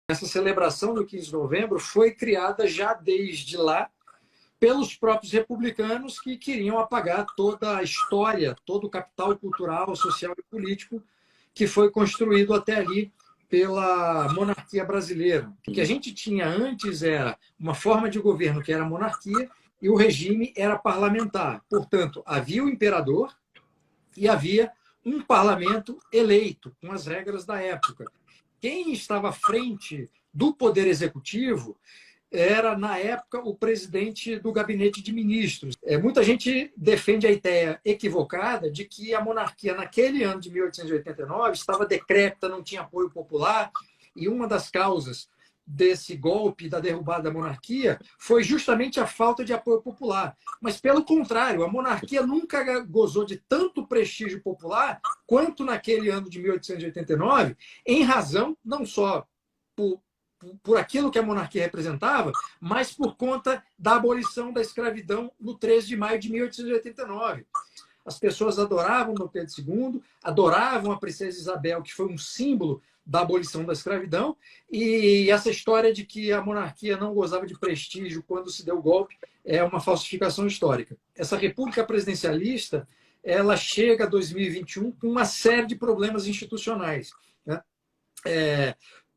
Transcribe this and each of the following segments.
Essa celebração do 15 de novembro foi criada já desde lá pelos próprios republicanos que queriam apagar toda a história, todo o capital cultural, social e político que foi construído até ali pela monarquia brasileira. O que a gente tinha antes era uma forma de governo que era a monarquia e o regime era parlamentar. Portanto, havia o imperador e havia um parlamento eleito, com as regras da época. Quem estava à frente do poder executivo era, na época, o presidente do gabinete de ministros. Muita gente defende a ideia equivocada de que a monarquia, naquele ano de 1889, estava decrépita, não tinha apoio popular, e uma das causas desse golpe, da derrubada da monarquia, foi justamente a falta de apoio popular. Mas, pelo contrário, a monarquia nunca gozou de tanto prestígio popular quanto naquele ano de 1889, em razão não só por aquilo que a monarquia representava, mas por conta da abolição da escravidão no 13 de maio de 1889. As pessoas adoravam Dom Pedro II, adoravam a princesa Isabel, que foi um símbolo da abolição da escravidão, e essa história de que a monarquia não gozava de prestígio quando se deu o golpe é uma falsificação histórica. Essa república presidencialista, ela chega a 2021 com uma série de problemas institucionais, né?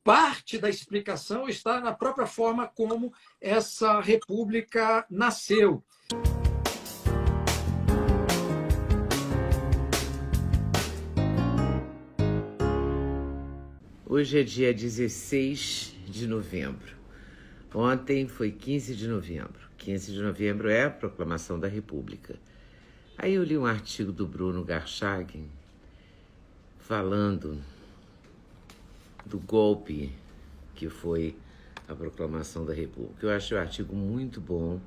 Parte da explicação está na própria forma como essa república nasceu. Hoje é dia 16 de novembro. Ontem foi 15 de novembro. 15 de novembro é a proclamação da República. Aí eu li um artigo do Bruno Garchagen falando do golpe que foi a proclamação da República. Eu achei o artigo muito bom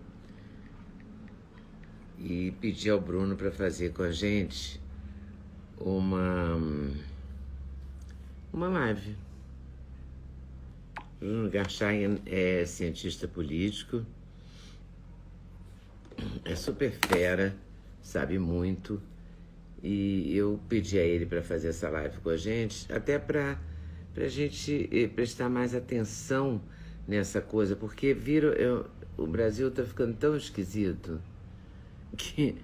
e pedi ao Bruno para fazer com a gente uma live. Bruno Garchagen é cientista político, é super fera, sabe muito, e eu pedi a ele para fazer essa live com a gente, até para a gente prestar mais atenção nessa coisa, porque o Brasil está ficando tão esquisito que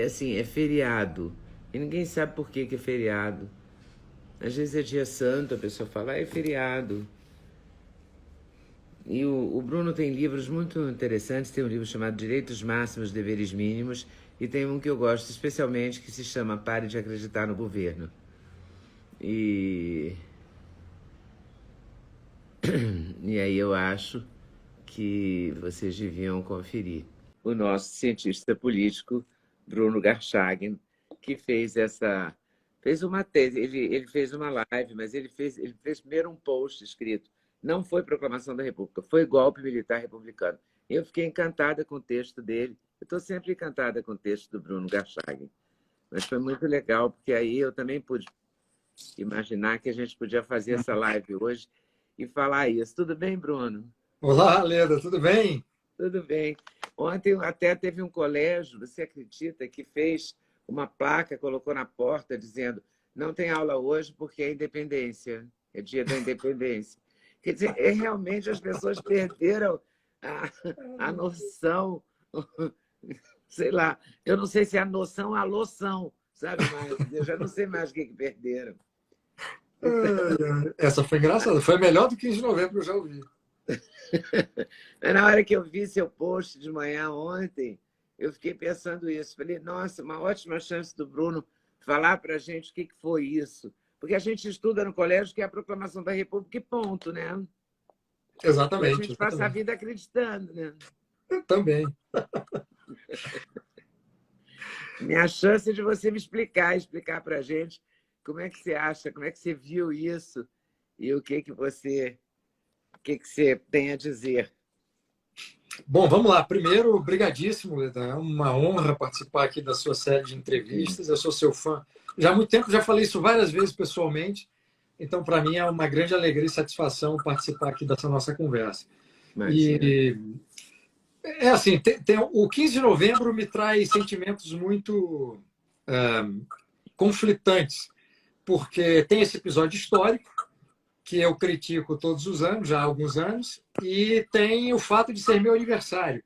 assim, é feriado, e ninguém sabe por que é feriado. Às vezes é dia santo, a pessoa fala, é feriado. E o Bruno tem livros muito interessantes, tem um livro chamado Direitos Máximos, Deveres Mínimos, e tem um que eu gosto especialmente, que se chama Pare de Acreditar no Governo. E aí eu acho que vocês deviam conferir. O nosso cientista político, Bruno Garchagen, que fez uma tese, ele fez uma live, mas ele fez primeiro um post escrito, não foi proclamação da República, foi golpe militar republicano. Eu fiquei encantada com o texto dele, eu estou sempre encantada com o texto do Bruno Garchagen, mas foi muito legal, porque aí eu também pude imaginar que a gente podia fazer essa live hoje e falar isso. Tudo bem, Bruno? Olá, Leda, tudo bem? Tudo bem. Ontem até teve um colégio, você acredita, que fez uma placa, colocou na porta dizendo não tem aula hoje porque é independência, é dia da independência. Quer dizer, realmente as pessoas perderam a noção, sei lá, eu não sei se é a noção ou a loção, sabe? Mas eu já não sei mais o que perderam. Essa foi engraçada, foi melhor do que 15 de novembro que eu já ouvi. Na hora que eu vi seu post de manhã ontem, eu fiquei pensando isso. Falei, nossa, uma ótima chance do Bruno falar para a gente o que foi isso. Porque a gente estuda no colégio que é a proclamação da República e ponto, né? Exatamente. E a gente passa a vida acreditando, né? Eu também. Minha chance é de você me explicar para a gente como é que você acha, como é que você viu isso e o que você tem a dizer. Bom, vamos lá. Primeiro, brigadíssimo, Leda. É uma honra participar aqui da sua série de entrevistas. Eu sou seu fã já há muito tempo, já falei isso várias vezes pessoalmente. Então, para mim, é uma grande alegria e satisfação participar aqui dessa nossa conversa. Imagina. E é assim, o 15 de novembro me traz sentimentos muito conflitantes, porque tem esse episódio histórico, que eu critico todos os anos, já há alguns anos, e tem o fato de ser meu aniversário.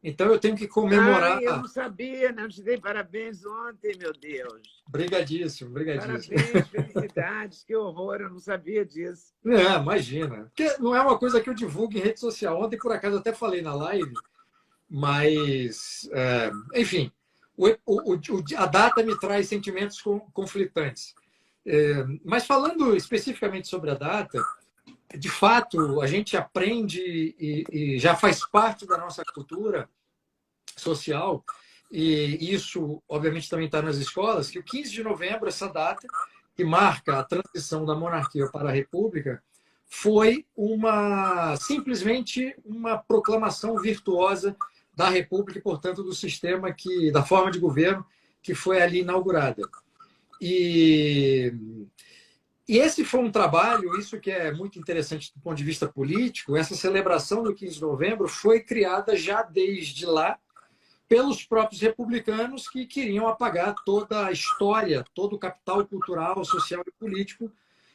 Então, eu tenho que comemorar... Ai, eu não sabia, não te dei parabéns ontem, meu Deus. Brigadíssimo, brigadíssimo. Parabéns, felicidades, que horror, eu não sabia disso. Não, imagina. Porque não é uma coisa que eu divulgo em rede social. Ontem, por acaso, até falei na live, mas, enfim, a data me traz sentimentos conflitantes. Mas falando especificamente sobre a data, de fato, a gente aprende e já faz parte da nossa cultura social, e isso, obviamente, também está nas escolas, que o 15 de novembro, essa data, que marca a transição da monarquia para a república, foi simplesmente uma proclamação virtuosa da república e, portanto, do sistema da forma de governo que foi ali inaugurada. E esse foi um trabalho, isso que é muito interessante do ponto de vista político, essa celebração do 15 de novembro foi criada já desde lá pelos próprios republicanos que queriam apagar toda a história, todo o capital cultural, social e político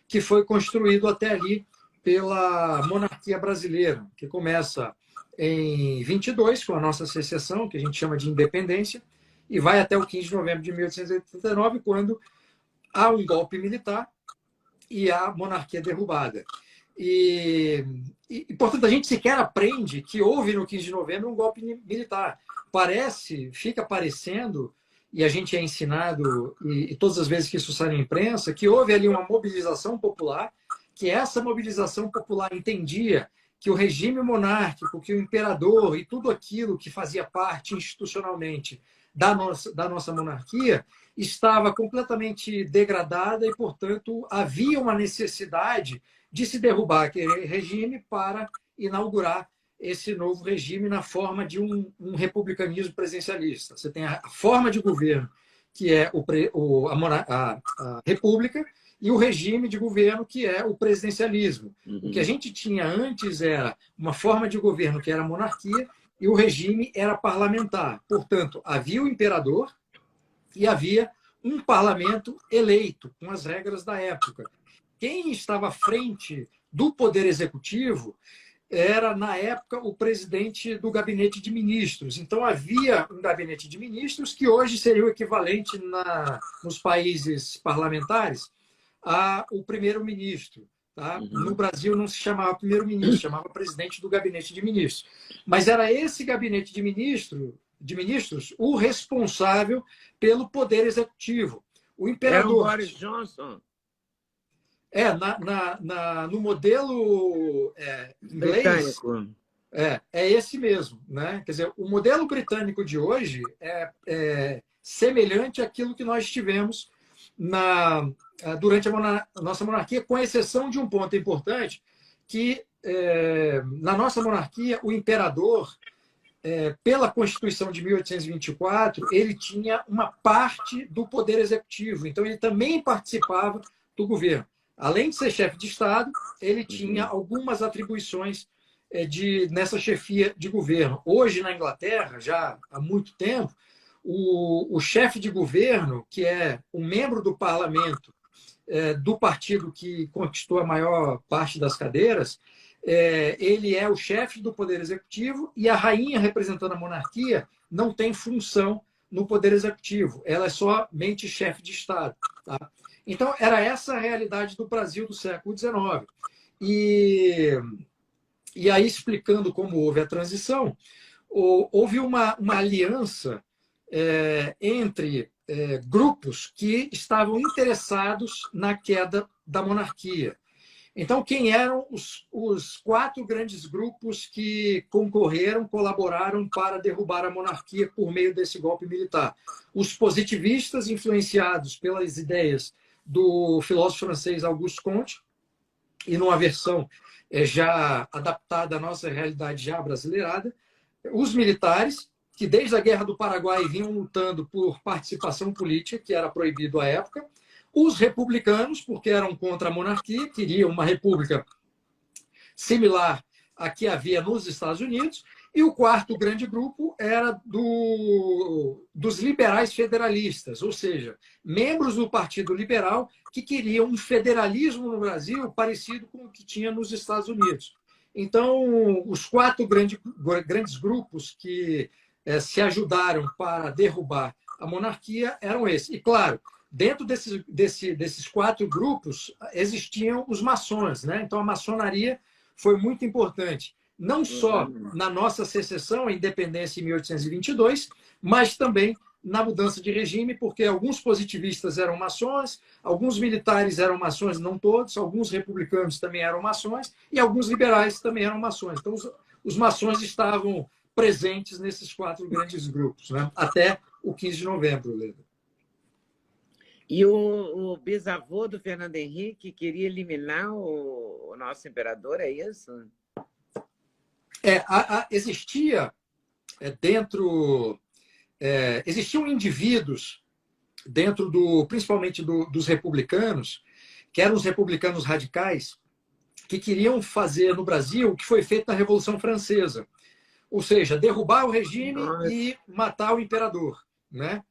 que foi construído até ali pela monarquia brasileira, que começa em 22, com a nossa secessão, que a gente chama de independência, e vai até o 15 de novembro de 1889, quando há um golpe militar e a monarquia derrubada. Portanto, a gente sequer aprende que houve no 15 de novembro um golpe militar. Fica parecendo, e a gente é ensinado, e todas as vezes que isso sai na imprensa, que houve ali uma mobilização popular, que essa mobilização popular entendia que o regime monárquico, que o imperador e tudo aquilo que fazia parte institucionalmente da nossa monarquia estava completamente degradada e, portanto, havia uma necessidade de se derrubar aquele regime para inaugurar esse novo regime na forma de um republicanismo presidencialista. Você tem a forma de governo, que é a república, e o regime de governo, que é o presidencialismo. O que a gente tinha antes era uma forma de governo que era a monarquia e o regime era parlamentar. Portanto, havia o imperador e havia um parlamento eleito, com as regras da época. Quem estava à frente do poder executivo era, na época, o presidente do gabinete de ministros. Então, havia um gabinete de ministros que hoje seria o equivalente nos países parlamentares ao primeiro-ministro. Tá? No Brasil não se chamava primeiro-ministro, chamava presidente do gabinete de ministros. Mas era esse gabinete de ministros o responsável pelo poder executivo. O imperador... Era o Boris Johnson? No modelo inglês, britânico. É esse mesmo. Né? Quer dizer, o modelo britânico de hoje é semelhante àquilo que nós tivemos durante a nossa monarquia, com exceção de um ponto importante, que na nossa monarquia, o imperador, pela Constituição de 1824, ele tinha uma parte do poder executivo, então ele também participava do governo. Além de ser chefe de Estado, ele tinha algumas atribuições nessa chefia de governo. Hoje, na Inglaterra, já há muito tempo, o chefe de governo, que é um membro do parlamento do partido que conquistou a maior parte das cadeiras, ele é o chefe do poder executivo, e a rainha, representando a monarquia, não tem função no poder executivo. Ela é somente chefe de Estado. Tá? Então, era essa a realidade do Brasil do século XIX. E aí, explicando como houve a transição, houve uma aliança entre grupos que estavam interessados na queda da monarquia. Então, quem eram os 4 grandes grupos que colaboraram para derrubar a monarquia por meio desse golpe militar? Os positivistas, influenciados pelas ideias do filósofo francês Auguste Comte, e numa versão já adaptada à nossa realidade já brasileirada, os militares, que desde a Guerra do Paraguai vinham lutando por participação política, que era proibido à época, os republicanos, porque eram contra a monarquia, queriam uma república similar à que havia nos Estados Unidos, E o quarto grande grupo era dos liberais federalistas, ou seja, membros do Partido Liberal que queriam um federalismo no Brasil parecido com o que tinha nos Estados Unidos. Então, os quatro grandes grupos que se ajudaram para derrubar a monarquia eram esses. E, claro, dentro desses quatro grupos existiam os maçons, né? Então, a maçonaria foi muito importante, não só na nossa secessão, a independência em 1822, mas também na mudança de regime, porque alguns positivistas eram maçons, alguns militares eram maçons, não todos, alguns republicanos também eram maçons e alguns liberais também eram maçons. Então, os maçons estavam presentes nesses quatro grandes grupos, né? Até o 15 de novembro, Leda. E o bisavô do Fernando Henrique queria eliminar o nosso imperador, é isso? Existiam indivíduos dentro principalmente dos republicanos, que eram os republicanos radicais, que queriam fazer no Brasil o que foi feito na Revolução Francesa, ou seja, derrubar o regime e matar o imperador, né?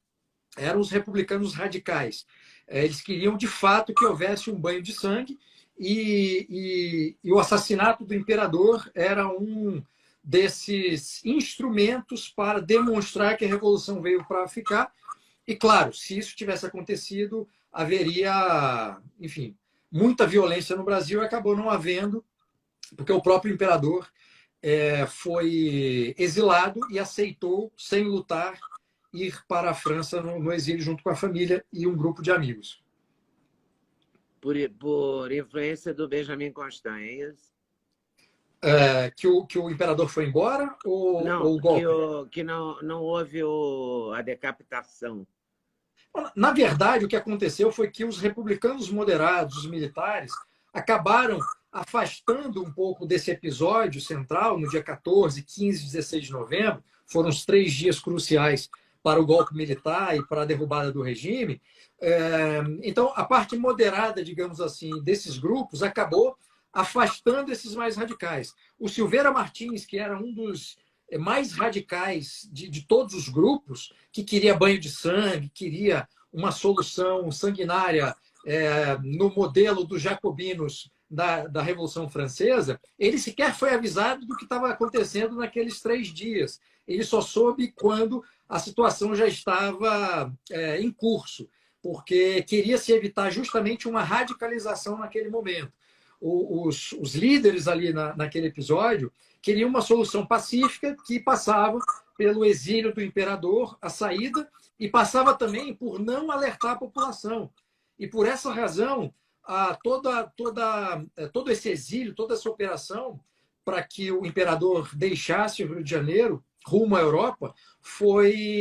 Eram os republicanos radicais. Eles queriam, de fato, que houvesse um banho de sangue e o assassinato do imperador era um desses instrumentos para demonstrar que a Revolução veio para ficar. E, claro, se isso tivesse acontecido, haveria, enfim, muita violência no Brasil, e acabou não havendo, porque o próprio imperador foi exilado e aceitou, sem lutar, ir para a França no exílio junto com a família e um grupo de amigos. Por influência do Benjamin Constant, é isso? Que o imperador foi embora ou o golpe? Que não houve a decapitação. Na verdade, o que aconteceu foi que os republicanos moderados, os militares, acabaram afastando um pouco desse episódio central, no dia 14, 15 e 16 de novembro, foram os 3 dias cruciais para o golpe militar e para a derrubada do regime. Então, a parte moderada, digamos assim, desses grupos acabou afastando esses mais radicais. O Silveira Martins, que era um dos mais radicais de todos os grupos, que queria banho de sangue, queria uma solução sanguinária no modelo dos jacobinos da Revolução Francesa, ele sequer foi avisado do que estava acontecendo naqueles 3 dias. Ele só soube quando a situação já estava em curso, porque queria se evitar justamente uma radicalização naquele momento. Os líderes ali naquele episódio queriam uma solução pacífica que passava pelo exílio do imperador, a saída, e passava também por não alertar a população. E por essa razão, todo esse exílio, toda essa operação para que o imperador deixasse o Rio de Janeiro rumo à Europa,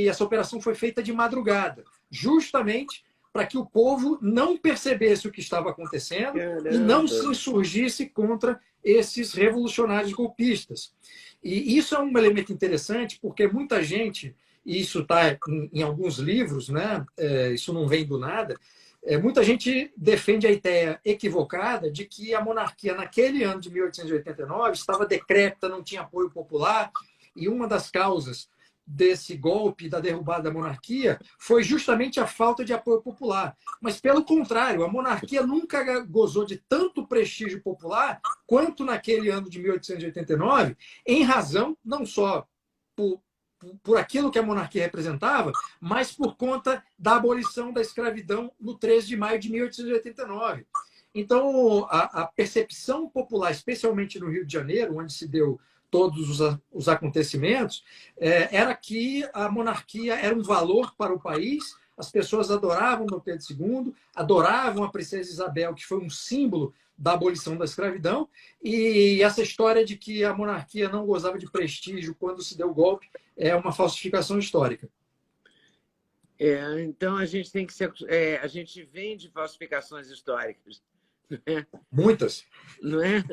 essa operação foi feita de madrugada, justamente para que o povo não percebesse o que estava acontecendo. Caramba. E não se insurgisse contra esses revolucionários golpistas. E isso é um elemento interessante, porque muita gente, e isso está em alguns livros, né? Isso não vem do nada, muita gente defende a ideia equivocada de que a monarquia, naquele ano de 1889, estava decrépita, não tinha apoio popular, e uma das causas desse golpe, da derrubada da monarquia, foi justamente a falta de apoio popular. Mas, pelo contrário, a monarquia nunca gozou de tanto prestígio popular quanto naquele ano de 1889, em razão não só por aquilo que a monarquia representava, mas por conta da abolição da escravidão no 13 de maio de 1889. Então, a percepção popular, especialmente no Rio de Janeiro, onde se deu todos os acontecimentos, era que a monarquia era um valor para o país, as pessoas adoravam Dom Pedro II, adoravam a princesa Isabel, que foi um símbolo da abolição da escravidão, e essa história de que a monarquia não gozava de prestígio quando se deu o golpe é uma falsificação histórica. Então a gente tem que a gente vem de falsificações históricas. Né? Muitas. Não é?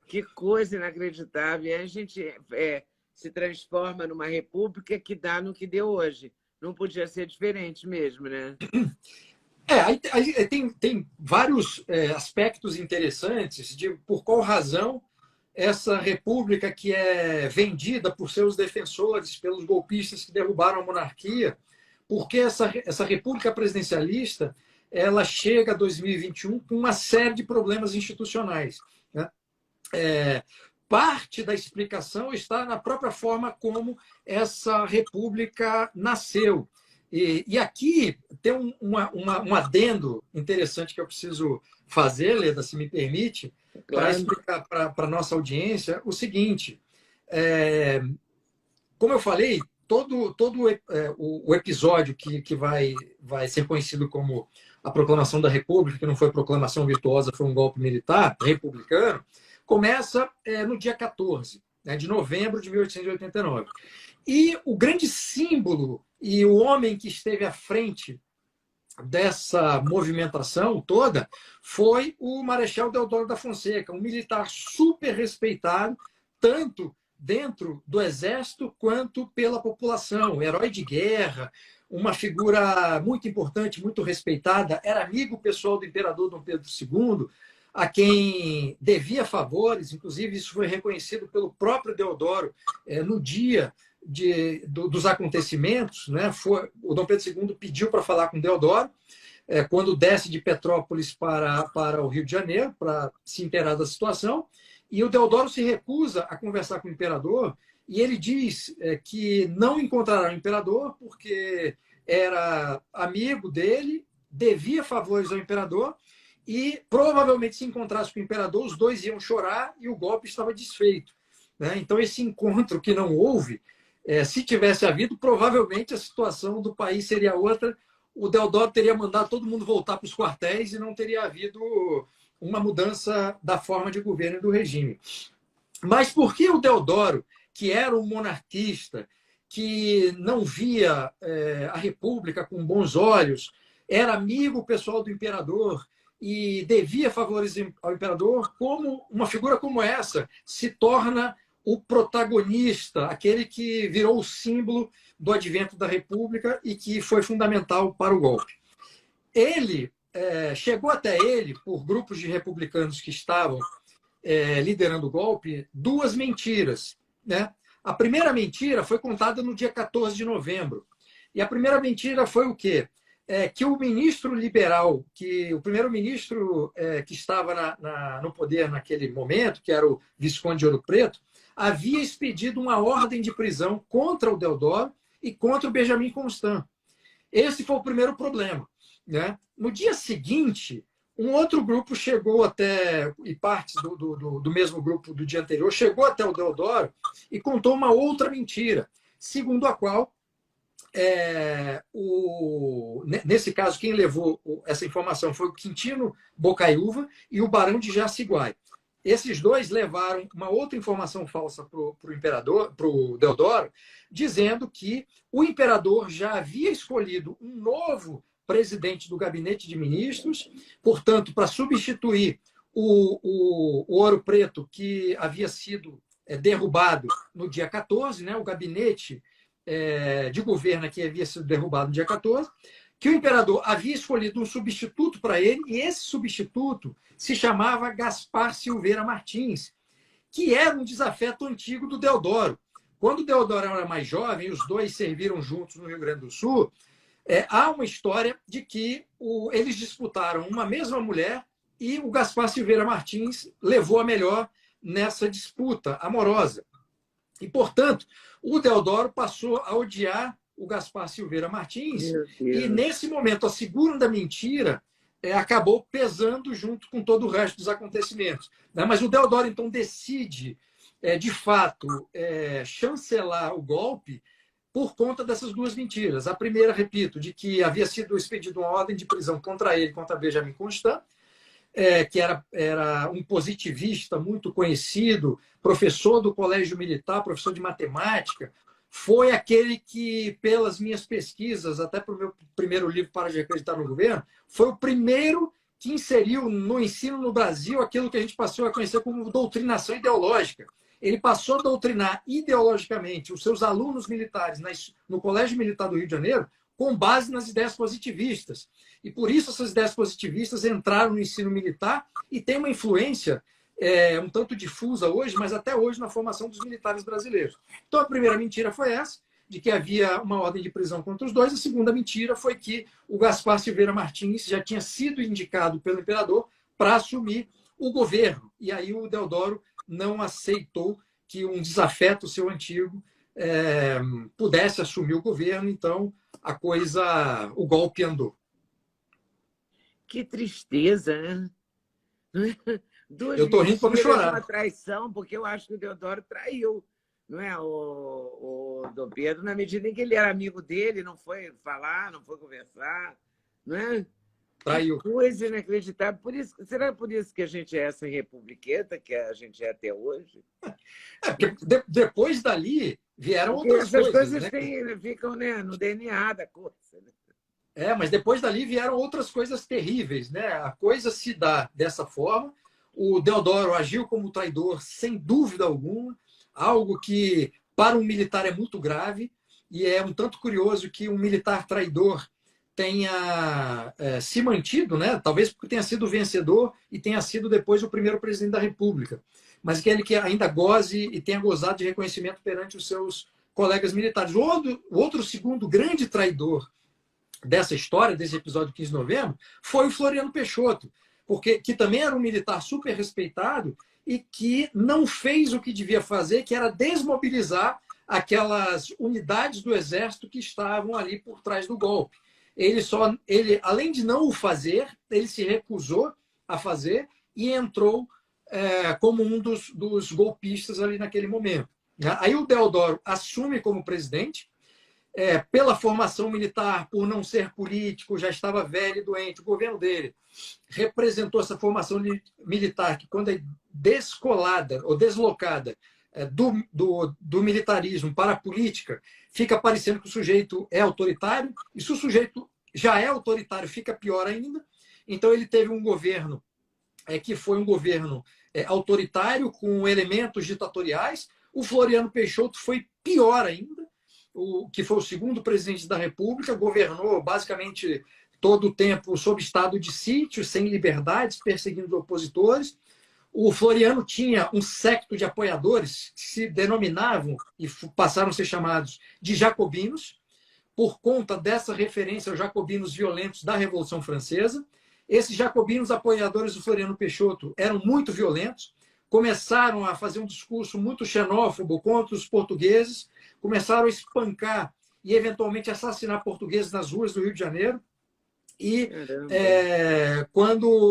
Que coisa inacreditável. E a gente se transforma numa república que dá no que deu hoje. Não podia ser diferente mesmo, né? Tem vários aspectos interessantes de por qual razão essa república que é vendida por seus defensores, pelos golpistas que derrubaram a monarquia, porque essa república presidencialista ela chega a 2021 com uma série de problemas institucionais, né? Parte da explicação está na própria forma como essa república nasceu. E aqui tem um adendo interessante que eu preciso fazer, Leda, se me permite, para explicar para a nossa audiência o seguinte. Como eu falei, todo o episódio que vai ser conhecido como a proclamação da República, que não foi proclamação virtuosa, foi um golpe militar republicano, começa no dia 14, né, de novembro de 1889. E o grande símbolo e o homem que esteve à frente dessa movimentação toda foi o Marechal Deodoro da Fonseca, um militar super respeitado, tanto dentro do Exército quanto pela população, herói de guerra, uma figura muito importante, muito respeitada, era amigo pessoal do imperador Dom Pedro II, a quem devia favores, inclusive isso foi reconhecido pelo próprio Deodoro no dia dos acontecimentos, né? O Dom Pedro II pediu para falar com Deodoro, quando desce de Petrópolis para o Rio de Janeiro, para se inteirar da situação, e o Deodoro se recusa a conversar com o imperador, e ele diz que não encontrará o imperador porque era amigo dele, devia favores ao imperador, e provavelmente se encontrasse com o imperador, os dois iam chorar e o golpe estava desfeito, né? Então, esse encontro que não houve, se tivesse havido, provavelmente a situação do país seria outra. O Deodoro teria mandado todo mundo voltar para os quartéis e não teria havido uma mudança da forma de governo e do regime. Mas por que o Deodoro, que era um monarquista, que não via a República com bons olhos, era amigo pessoal do imperador e devia favores ao imperador, como uma figura como essa se torna o protagonista, aquele que virou o símbolo do advento da República e que foi fundamental para o golpe? Chegou até ele, por grupos de republicanos que estavam liderando o golpe, duas mentiras, né? A primeira mentira foi contada no dia 14 de novembro. E a primeira mentira foi o quê? Que o ministro liberal, o primeiro-ministro que estava no poder naquele momento, que era o Visconde de Ouro Preto, havia expedido uma ordem de prisão contra o Deodoro e contra o Benjamin Constant. Esse foi o primeiro problema, né? No dia seguinte, um outro grupo chegou até, e partes do mesmo grupo do dia anterior, chegou até o Deodoro e contou uma outra mentira, segundo a qual, nesse caso, quem levou essa informação foi o Quintino Bocaiúva e o Barão de Jaciguai. Esses dois levaram uma outra informação falsa para o Deodoro, dizendo que o imperador já havia escolhido um novo presidente do gabinete de ministros, portanto, para substituir o Ouro Preto, que havia sido derrubado no dia 14, né, o gabinete de governo que havia sido derrubado no dia 14, que o imperador havia escolhido um substituto para ele, e esse substituto se chamava Gaspar Silveira Martins, que era um desafeto antigo do Deodoro. Quando o Deodoro era mais jovem, os dois serviram juntos no Rio Grande do Sul, há uma história de que eles disputaram uma mesma mulher e o Gaspar Silveira Martins levou a melhor nessa disputa amorosa. E, portanto, o Deodoro passou a odiar o Gaspar Silveira Martins e, nesse momento, a segunda mentira acabou pesando junto com todo o resto dos acontecimentos. Mas o Deodoro, então, decide, de fato, chancelar o golpe por conta dessas duas mentiras. A primeira, repito, de que havia sido expedida uma ordem de prisão contra ele, contra Benjamin Constant, que era um positivista muito conhecido, professor do Colégio Militar, professor de matemática, foi aquele que, pelas minhas pesquisas, até para o meu primeiro livro, Para de Acreditar no Governo, foi o primeiro que inseriu no ensino no Brasil aquilo que a gente passou a conhecer como doutrinação ideológica. Ele passou a doutrinar ideologicamente os seus alunos militares no Colégio Militar do Rio de Janeiro com base nas ideias positivistas. E por isso essas ideias positivistas entraram no ensino militar e têm uma influência um tanto difusa hoje, mas até hoje na formação dos militares brasileiros. Então, a primeira mentira foi essa, de que havia uma ordem de prisão contra os dois. A segunda mentira foi que o Gaspar Silveira Martins já tinha sido indicado pelo imperador para assumir o governo. E aí o Deodoro não aceitou que um desafeto seu antigo pudesse assumir o governo. Então, o golpe andou. Que tristeza, né? Duas Eu estou rindo para não chorar. Uma traição, porque eu acho que o Deodoro traiu, não é? O Dom Pedro, na medida em que ele era amigo dele, não foi falar, não foi conversar, não é? Traiu. Que coisa inacreditável. Será por isso que a gente é essa republiqueta que a gente é até hoje? Porque depois dali vieram porque outras essas coisas, né? Ficam, né, no DNA da coisa. Né? Mas depois dali vieram outras coisas terríveis, né? A coisa se dá dessa forma. O Deodoro agiu como traidor, sem dúvida alguma, algo que para um militar é muito grave, e é um tanto curioso que um militar traidor tenha se mantido, né? Talvez porque tenha sido vencedor e tenha sido depois o primeiro presidente da República, mas que ele que ainda goze e tenha gozado de reconhecimento perante os seus colegas militares. O outro segundo grande traidor dessa história, desse episódio 15 de novembro, foi o Floriano Peixoto, que também era um militar super respeitado e que não fez o que devia fazer, que era desmobilizar aquelas unidades do Exército que estavam ali por trás do golpe. Ele, além de não o fazer, ele se recusou a fazer e entrou como um dos golpistas ali naquele momento. Aí o Deodoro assume como presidente, pela formação militar, por não ser político, já estava velho e doente. O governo dele representou essa formação militar que, quando é descolada ou deslocada do militarismo para a política, fica parecendo que o sujeito é autoritário, e se o sujeito já é autoritário, fica pior ainda. Então, ele teve um governo que foi um governo autoritário, com elementos ditatoriais. O Floriano Peixoto foi pior ainda, que foi o segundo presidente da República, governou basicamente todo o tempo sob estado de sítio, sem liberdades, perseguindo opositores. O Floriano tinha um séquito de apoiadores que se denominavam e passaram a ser chamados de jacobinos, por conta dessa referência aos jacobinos violentos da Revolução Francesa. Esses jacobinos apoiadores do Floriano Peixoto eram muito violentos, começaram a fazer um discurso muito xenófobo contra os portugueses, começaram a espancar e, eventualmente, assassinar portugueses nas ruas do Rio de Janeiro. E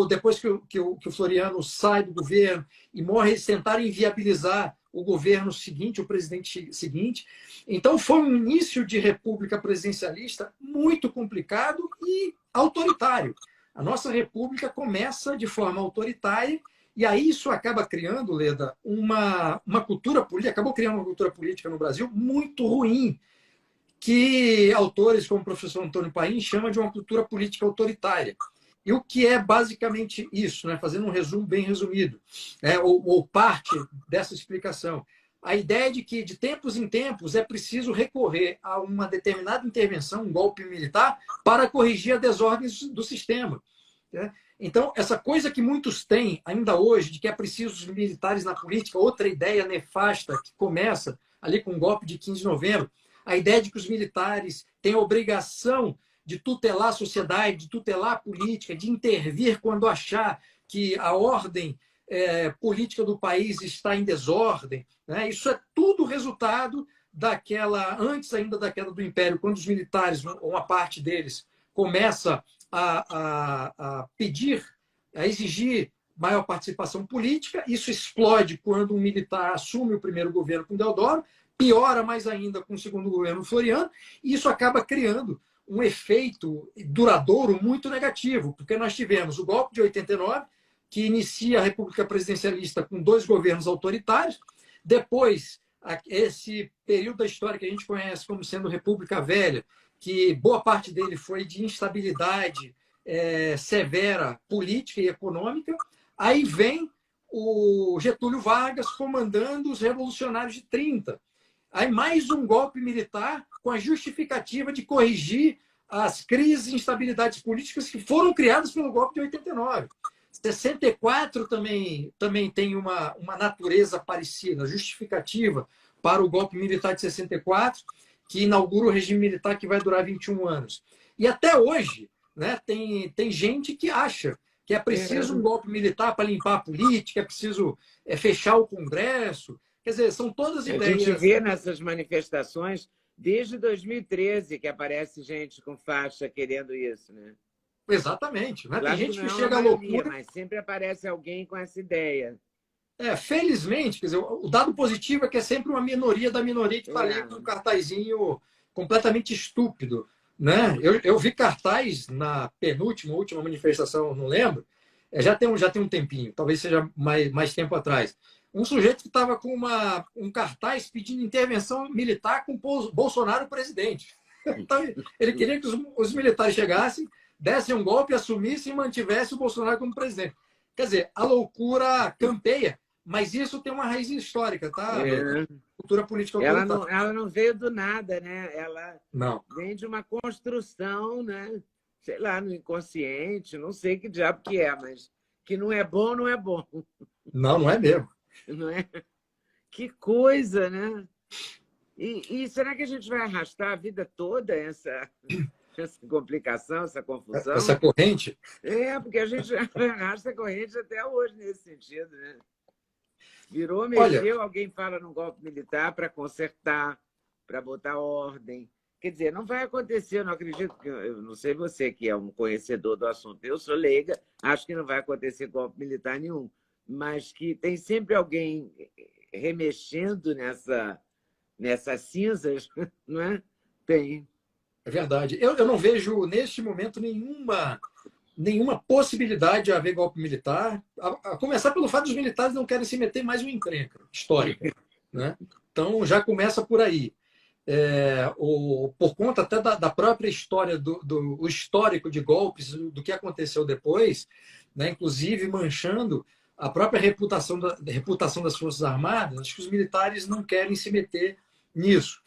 depois que o Floriano sai do governo e morre, eles tentaram inviabilizar o governo seguinte, o presidente seguinte. Então, foi um início de república presidencialista muito complicado e autoritário. A nossa república começa de forma autoritária, e aí isso acaba criando, Leda, uma cultura política, acabou criando uma cultura política no Brasil muito ruim, que autores como o professor Antônio Paim chama de uma cultura política autoritária. E o que é basicamente isso, né? Fazendo um resumo bem resumido, ou parte dessa explicação. A ideia de que, de tempos em tempos, é preciso recorrer a uma determinada intervenção, um golpe militar, para corrigir as desordens do sistema. Né? Então, essa coisa que muitos têm ainda hoje, de que é preciso os militares na política, outra ideia nefasta que começa ali com o golpe de 15 de novembro, a ideia de que os militares têm a obrigação de tutelar a sociedade, de tutelar a política, de intervir quando achar que a ordem política do país está em desordem. Né? Isso é tudo resultado antes ainda da queda do Império, quando os militares, uma parte deles, começa a pedir, a exigir maior participação política. Isso explode quando um militar assume o primeiro governo com Deodoro, piora mais ainda com o segundo governo Floriano, e isso acaba criando um efeito duradouro muito negativo, porque nós tivemos o golpe de 89, que inicia a República Presidencialista com 2 governos autoritários, depois esse período da história que a gente conhece como sendo República Velha, que boa parte dele foi de instabilidade severa política e econômica. Aí vem o Getúlio Vargas comandando os revolucionários de 30. Aí mais um golpe militar com a justificativa de corrigir as crises e instabilidades políticas que foram criadas pelo golpe de 89. 64 também tem uma natureza parecida, justificativa para o golpe militar de 64, que inaugura o regime militar que vai durar 21 anos. E até hoje, né, tem gente que acha que é preciso um golpe militar para limpar a política, é preciso fechar o Congresso. Quer dizer, são todas ideias... A gente vê nessas manifestações, desde 2013, que aparece gente com faixa querendo isso, né? Exatamente. Né? Claro Tem gente que que não é chega uma à maioria, loucura. mas sempre aparece alguém com essa ideia. Felizmente, quer dizer, o dado positivo é que é sempre uma minoria da minoria que está ali com um cartazinho completamente estúpido. Né? Eu vi cartaz na última manifestação, não lembro, já tem um tempinho, talvez seja mais tempo atrás. Um sujeito que estava com um cartaz pedindo intervenção militar com Bolsonaro presidente. Então, ele queria que os militares chegassem, dessem um golpe, assumissem e mantivessem o Bolsonaro como presidente. Quer dizer, a loucura campeia, mas isso tem uma raiz histórica, tá? Cultura política autoritária. Ela não veio do nada, né? Ela não. Vem de uma construção, né? Sei lá, no inconsciente, não sei que diabo que é, mas que não é bom, não é bom. Não é mesmo. Não é? Que coisa, né? E será que a gente vai arrastar a vida toda essa complicação, essa confusão? Essa corrente? Porque a gente arrasta a corrente até hoje nesse sentido, né? Virou, mexeu, Olha, alguém fala num golpe militar para consertar, para botar ordem. Quer dizer, não vai acontecer, eu não acredito, eu não sei você que é um conhecedor do assunto, eu sou leiga, acho que não vai acontecer golpe militar nenhum, mas que tem sempre alguém remexendo nessas cinzas, não é? Tem. É verdade. Eu não vejo, neste momento, nenhuma possibilidade de haver golpe militar, a começar pelo fato dos militares não querem se meter mais uma encrenca histórica. Né? Então, já começa por aí. Por conta até da própria história, do histórico de golpes, do que aconteceu depois, né? Inclusive manchando a própria reputação das Forças Armadas, acho que os militares não querem se meter nisso.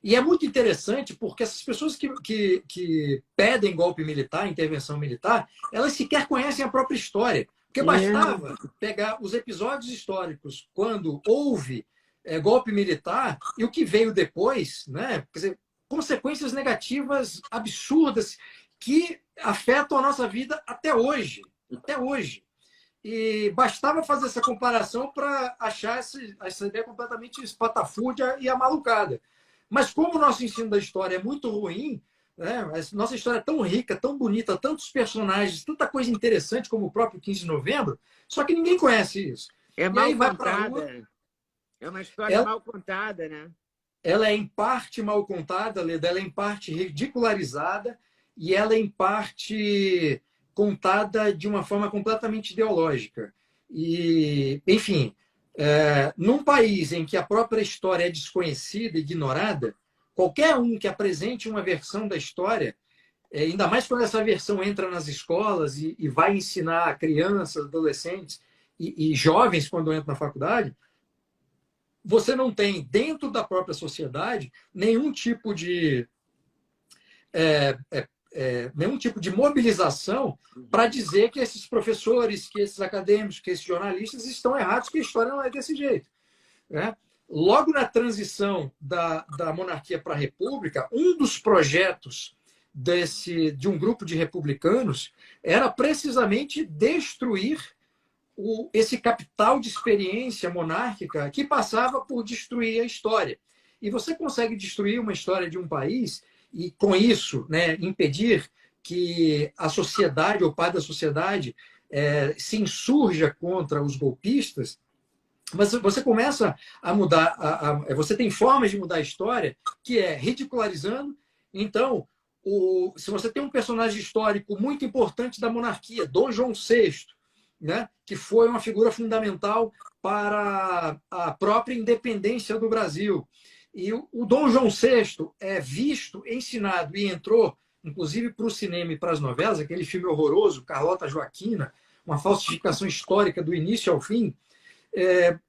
E é muito interessante porque essas pessoas que pedem golpe militar, intervenção militar, elas sequer conhecem a própria história. Porque bastava pegar os episódios históricos quando houve golpe militar e o que veio depois, né? Quer dizer, consequências negativas absurdas que afetam a nossa vida até hoje. Até hoje. E bastava fazer essa comparação para achar essa ideia completamente espatafúrdia e amalucada. Mas como o nosso ensino da história é muito ruim, né? A nossa história é tão rica, tão bonita, tantos personagens, tanta coisa interessante como o próprio 15 de novembro, só que ninguém conhece isso. É mal contada. É uma história mal contada, né? Ela é em parte mal contada, Leda, ela é em parte ridicularizada e ela é em parte contada de uma forma completamente ideológica. E, enfim, num país em que a própria história é desconhecida, ignorada, qualquer um que apresente uma versão da história, ainda mais quando essa versão entra nas escolas e vai ensinar crianças, adolescentes e jovens quando entram na faculdade, você não tem, dentro da própria sociedade, nenhum tipo de mobilização para dizer que esses professores, que esses acadêmicos, que esses jornalistas estão errados, que a história não é desse jeito. Né? Logo na transição da monarquia para a república, um dos projetos de um grupo de republicanos era precisamente destruir esse capital de experiência monárquica que passava por destruir a história. E você consegue destruir uma história de um país e, com isso, né, impedir que a sociedade, ou parte da sociedade, se insurja contra os golpistas, mas você começa a mudar, você tem formas de mudar a história, que é ridicularizando. Então, se você tem um personagem histórico muito importante da monarquia, Dom João VI, né, que foi uma figura fundamental para a própria independência do Brasil. E o Dom João VI é visto, ensinado e entrou, inclusive, para o cinema e para as novelas, aquele filme horroroso, Carlota Joaquina, uma falsificação histórica do início ao fim.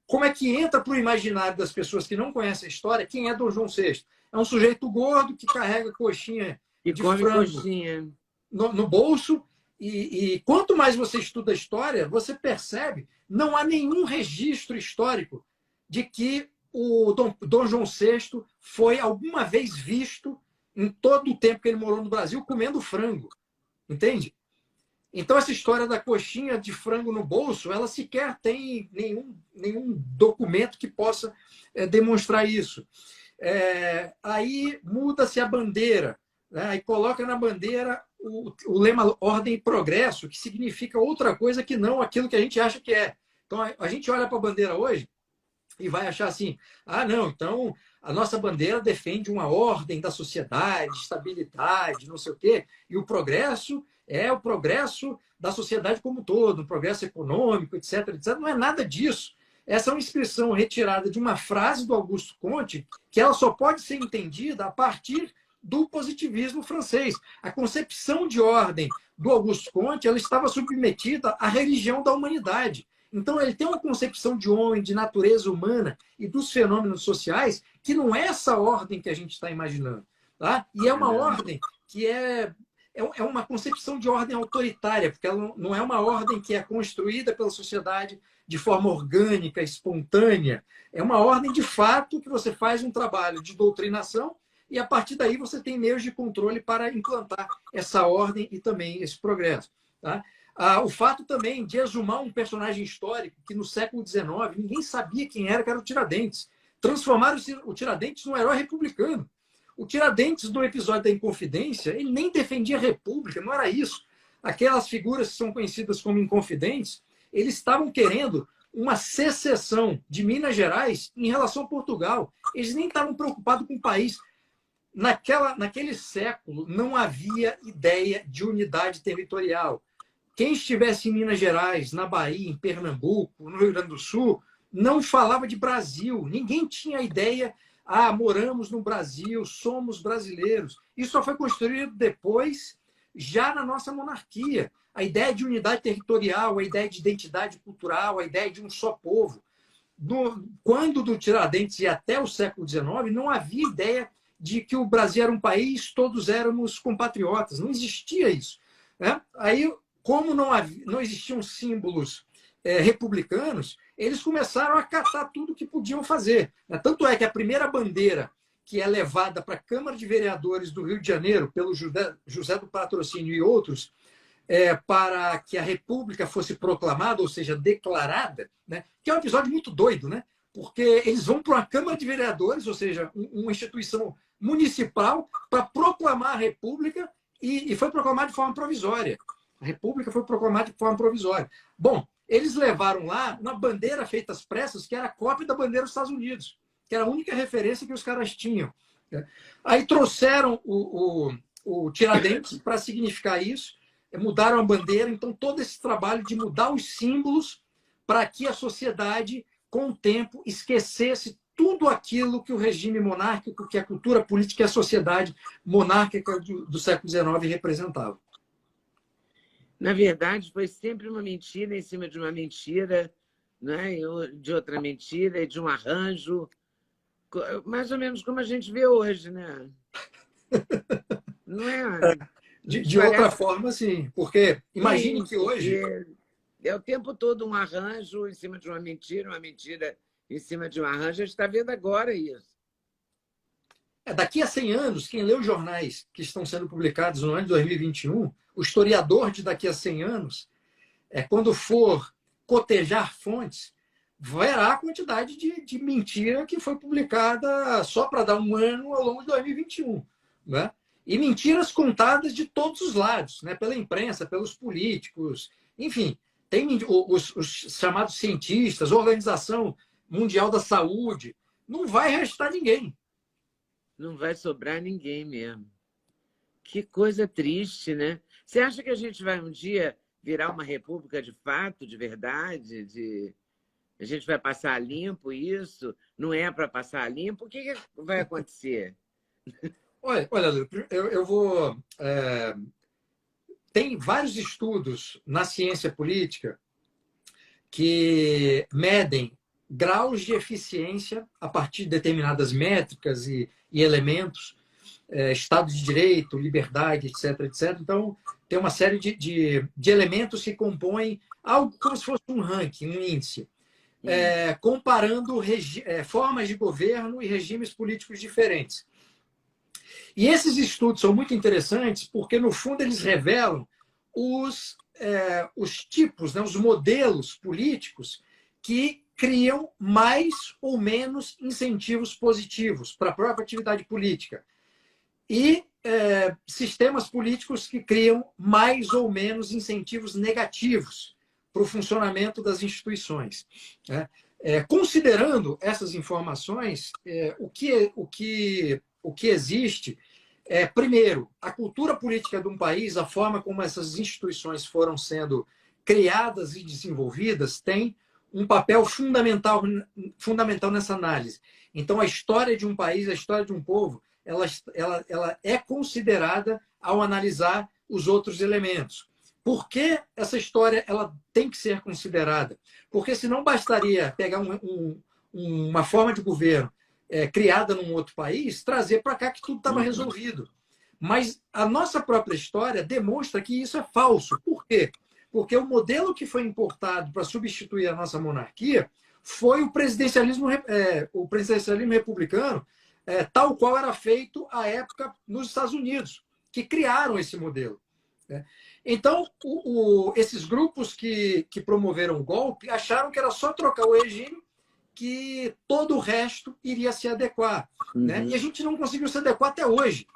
Como é que entra para o imaginário das pessoas que não conhecem a história quem é Dom João VI? É um sujeito gordo que carrega coxinha de frango no bolso E quanto mais você estuda a história, você percebe não há nenhum registro histórico de que o Dom João VI foi alguma vez visto em todo o tempo que ele morou no Brasil comendo frango, entende? Então, essa história da coxinha de frango no bolso, ela sequer tem nenhum documento que possa demonstrar isso. Aí muda-se a bandeira, né? Aí coloca na bandeira o lema Ordem e Progresso, que significa outra coisa que não aquilo que a gente acha que é. Então, a gente olha para a bandeira hoje e vai achar assim, ah, não, então a nossa bandeira defende uma ordem da sociedade, estabilidade, não sei o quê, e o progresso é o progresso da sociedade como um todo, o progresso econômico, etc, etc. Não é nada disso. Essa é uma expressão retirada de uma frase do Augusto Comte, que ela só pode ser entendida a partir do positivismo francês. A concepção de ordem do Augusto Comte, ela estava submetida à religião da humanidade. Então, ele tem uma concepção de homem, de natureza humana e dos fenômenos sociais que não é essa ordem que a gente está imaginando. Tá? E é uma ordem que é uma concepção de ordem autoritária, porque ela não é uma ordem que é construída pela sociedade de forma orgânica, espontânea. É uma ordem, de fato, que você faz um trabalho de doutrinação e, a partir daí, você tem meios de controle para implantar essa ordem e também esse progresso. Tá? O fato também de exumar um personagem histórico que no século XIX ninguém sabia quem era, que era o Tiradentes. Transformaram o Tiradentes num herói republicano. O Tiradentes, do episódio da Inconfidência, ele nem defendia a República, não era isso. Aquelas figuras que são conhecidas como inconfidentes, eles estavam querendo uma secessão de Minas Gerais em relação a Portugal. Eles nem estavam preocupados com o país. Naquele século, não havia ideia de unidade territorial. Quem estivesse em Minas Gerais, na Bahia, em Pernambuco, no Rio Grande do Sul, não falava de Brasil. Ninguém tinha ideia, moramos no Brasil, somos brasileiros. Isso só foi construído depois, já na nossa monarquia. A ideia de unidade territorial, a ideia de identidade cultural, a ideia de um só povo. Quando do Tiradentes e até o século XIX, não havia ideia de que o Brasil era um país, todos éramos compatriotas. Não existia isso. Né? Aí, como não existiam símbolos republicanos, eles começaram a catar tudo que podiam fazer. Tanto é que a primeira bandeira que é levada para a Câmara de Vereadores do Rio de Janeiro, pelo José do Patrocínio e outros, para que a República fosse proclamada, ou seja, declarada, né? Que é um episódio muito doido, né? Porque eles vão para uma Câmara de Vereadores, ou seja, uma instituição municipal, para proclamar a República, e foi proclamada de forma provisória. A República foi proclamada de forma provisória. Bom, eles levaram lá uma bandeira feita às pressas, que era a cópia da bandeira dos Estados Unidos, que era a única referência que os caras tinham. Aí trouxeram o Tiradentes para significar isso, mudaram a bandeira, então todo esse trabalho de mudar os símbolos para que a sociedade, com o tempo, esquecesse tudo aquilo que o regime monárquico, que a cultura política e a sociedade monárquica do século XIX representavam. Na verdade, foi sempre uma mentira em cima de uma mentira, né? De outra mentira e de um arranjo, mais ou menos como a gente vê hoje, né? Não é? De outra forma, sim, porque imagine que hoje... É o tempo todo um arranjo em cima de uma mentira em cima de um arranjo. A gente está vendo agora isso. Daqui a 100 anos, quem lê os jornais que estão sendo publicados no ano de 2021, o historiador de daqui a 100 anos, quando for cotejar fontes, verá a quantidade de mentira que foi publicada só para dar um ano ao longo de 2021. Né? E mentiras contadas de todos os lados, né? Pela imprensa, pelos políticos, enfim. Tem os chamados cientistas, Organização Mundial da Saúde. Não vai restar ninguém. Não vai sobrar ninguém mesmo. Que coisa triste, né? Você acha que a gente vai um dia virar uma república de fato, de verdade? A gente vai passar limpo isso? Não é para passar limpo? O que vai acontecer? Olha, eu vou... Tem vários estudos na ciência política que medem graus de eficiência a partir de determinadas métricas e elementos Estado de Direito, liberdade, etc, etc. Então, tem uma série de elementos que compõem algo como se fosse um ranking, um índice, comparando formas de governo e regimes políticos diferentes. E esses estudos são muito interessantes porque, no fundo, eles revelam os tipos, né, os modelos políticos que criam mais ou menos incentivos positivos para a própria atividade política. E sistemas políticos que criam mais ou menos incentivos negativos para o funcionamento das instituições. Né? Considerando essas informações, o que existe primeiro, a cultura política de um país, a forma como essas instituições foram sendo criadas e desenvolvidas, tem um papel fundamental nessa análise. Então, a história de um país, a história de um povo, ela é considerada ao analisar os outros elementos. Por que essa história ela tem que ser considerada? Porque senão bastaria pegar uma forma de governo criada num outro país, trazer para cá que tudo estava resolvido. Mas a nossa própria história demonstra que isso é falso. Por quê? Porque o modelo que foi importado para substituir a nossa monarquia foi o presidencialismo republicano, tal qual era feito à época nos Estados Unidos, que criaram esse modelo. Então, esses grupos que promoveram o golpe acharam que era só trocar o regime que todo o resto iria se adequar. Né? E a gente não conseguiu se adequar até hoje.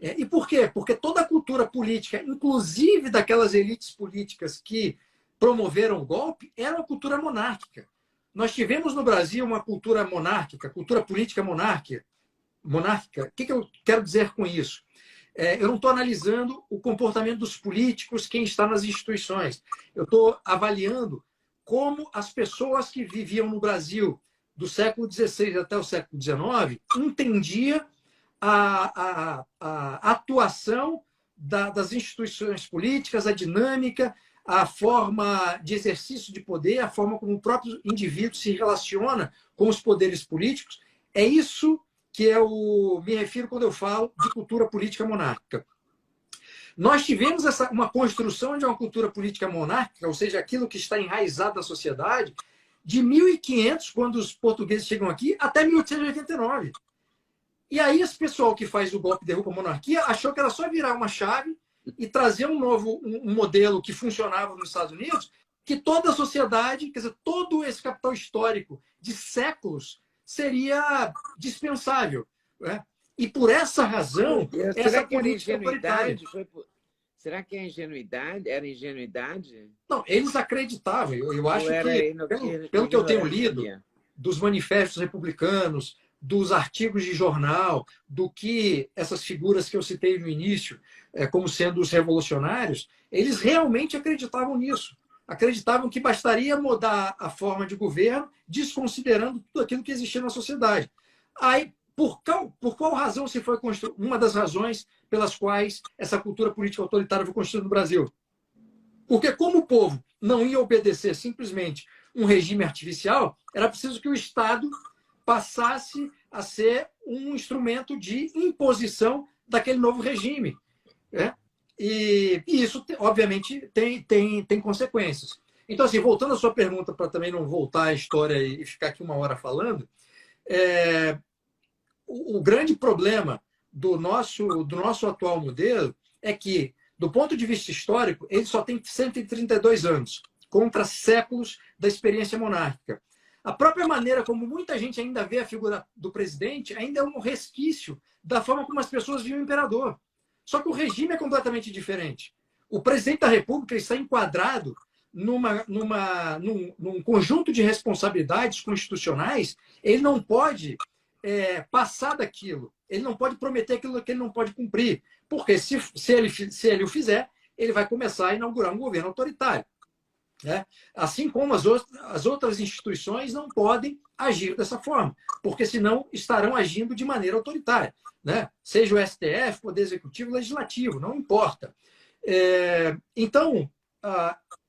E por quê? Porque toda a cultura política, inclusive daquelas elites políticas que promoveram o golpe, era uma cultura monárquica. Nós tivemos no Brasil uma cultura monárquica, cultura política monárquica. O que eu quero dizer com isso? Eu não estou analisando o comportamento dos políticos, quem está nas instituições. Eu estou avaliando como as pessoas que viviam no Brasil do século XVI até o século XIX entendiam a atuação das instituições políticas, a dinâmica, a forma de exercício de poder, a forma como o próprio indivíduo se relaciona com os poderes políticos. É isso que eu me refiro quando eu falo de cultura política monárquica. Nós tivemos uma construção de uma cultura política monárquica, ou seja, aquilo que está enraizado na sociedade, de 1500, quando os portugueses chegam aqui, até 1889. E aí esse pessoal que faz o golpe e derruba a monarquia achou que era só virar uma chave e trazer um modelo que funcionava nos Estados Unidos, que toda a sociedade, quer dizer, todo esse capital histórico de séculos seria dispensável. Né? E por essa razão, essa política autoritária. Será que era ingenuidade? Não, eles acreditavam. Eu acho que, pelo que eu tenho lido, dos manifestos republicanos, dos artigos de jornal, do que essas figuras que eu citei no início, como sendo os revolucionários, eles realmente acreditavam nisso. Acreditavam que bastaria mudar a forma de governo, desconsiderando tudo aquilo que existia na sociedade. Aí, por qual razão se foi construída? Uma das razões pelas quais essa cultura política autoritária foi construída no Brasil. Porque como o povo não ia obedecer simplesmente um regime artificial, era preciso que o Estado passasse a ser um instrumento de imposição daquele novo regime. Né? E isso, obviamente, tem consequências. Então, assim, voltando à sua pergunta, para também não voltar à história e ficar aqui uma hora falando, o grande problema do nosso atual modelo é que, do ponto de vista histórico, ele só tem 132 anos, contra séculos da experiência monárquica. A própria maneira como muita gente ainda vê a figura do presidente ainda é um resquício da forma como as pessoas viam o imperador. Só que o regime é completamente diferente. O presidente da República está enquadrado num conjunto de responsabilidades constitucionais. Ele não pode passar daquilo. Ele não pode prometer aquilo que ele não pode cumprir. Porque se ele o fizer, ele vai começar a inaugurar um governo autoritário. Né? Assim como as outras instituições não podem agir dessa forma, porque senão estarão agindo de maneira autoritária. Né? Seja o STF, Poder Executivo, Legislativo, não importa. Então,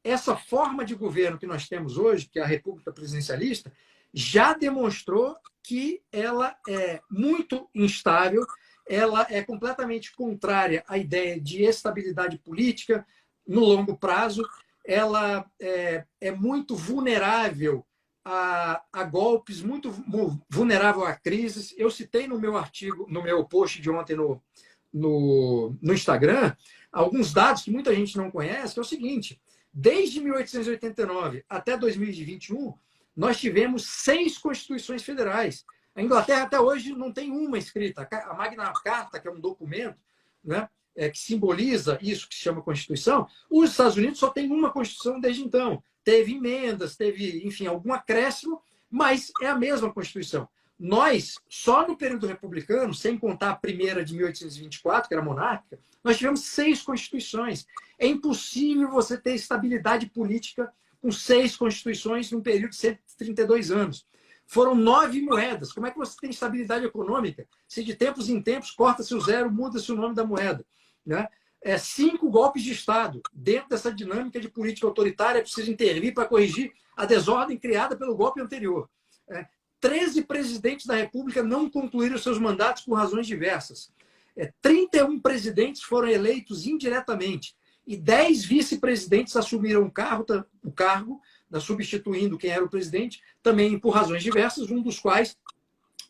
essa forma de governo que nós temos hoje, que é a República Presidencialista, já demonstrou que ela é muito instável, ela é completamente contrária à ideia de estabilidade política no longo prazo, ela é muito vulnerável a golpes, muito vulnerável a crises. Eu citei no meu artigo, no meu post de ontem no Instagram, alguns dados que muita gente não conhece, que é o seguinte: desde 1889 até 2021, nós tivemos 6 constituições federais. A Inglaterra até hoje não tem uma escrita. A Magna Carta, que é um documento, né, que simboliza isso que se chama Constituição, os Estados Unidos só tem uma Constituição desde então. Teve emendas, teve, enfim, algum acréscimo, mas é a mesma Constituição. Nós, só no período republicano, sem contar a primeira de 1824, que era monárquica, nós tivemos 6 constituições. É impossível você ter estabilidade política com 6 constituições num período de 132 anos. Foram 9 moedas. Como é que você tem estabilidade econômica se de tempos em tempos corta-se o zero, muda-se o nome da moeda? Né? 5 golpes de Estado. Dentro dessa dinâmica de política autoritária, é preciso intervir para corrigir a desordem criada pelo golpe anterior. 13 presidentes da República não concluíram seus mandatos por razões diversas. 31 presidentes foram eleitos indiretamente e 10 vice-presidentes assumiram o cargo, substituindo quem era o presidente, também por razões diversas, um dos quais,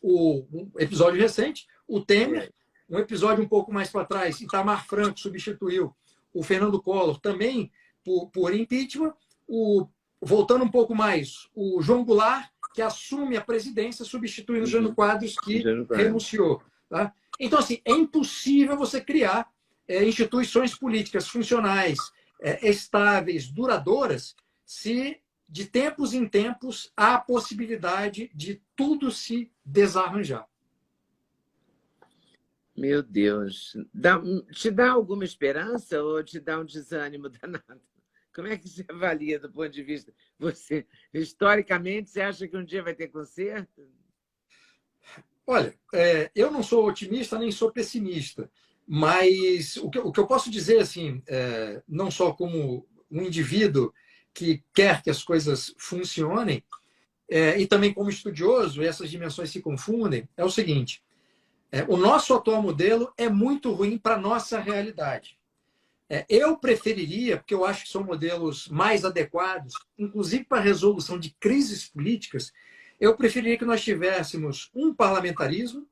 um episódio recente, o Temer. Um episódio um pouco mais para trás, Itamar Franco substituiu o Fernando Collor, também por impeachment. Voltando um pouco mais, o João Goulart, que assume a presidência, substituindo o Jânio Quadros, que renunciou. Tá? Então, assim, é impossível você criar instituições políticas funcionais, estáveis, duradouras, se de tempos em tempos há a possibilidade de tudo se desarranjar. Meu Deus. Te dá alguma esperança ou te dá um desânimo danado? Como é que você avalia do ponto de vista? Você, historicamente, você acha que um dia vai ter conserto? Olha, eu não sou otimista nem sou pessimista, mas o que eu posso dizer, assim, não só como um indivíduo que quer que as coisas funcionem, e também como estudioso, e essas dimensões se confundem, é o seguinte: o nosso atual modelo é muito ruim para a nossa realidade. Eu preferiria, porque eu acho que são modelos mais adequados, inclusive para a resolução de crises políticas, eu preferiria que nós tivéssemos um parlamentarismo,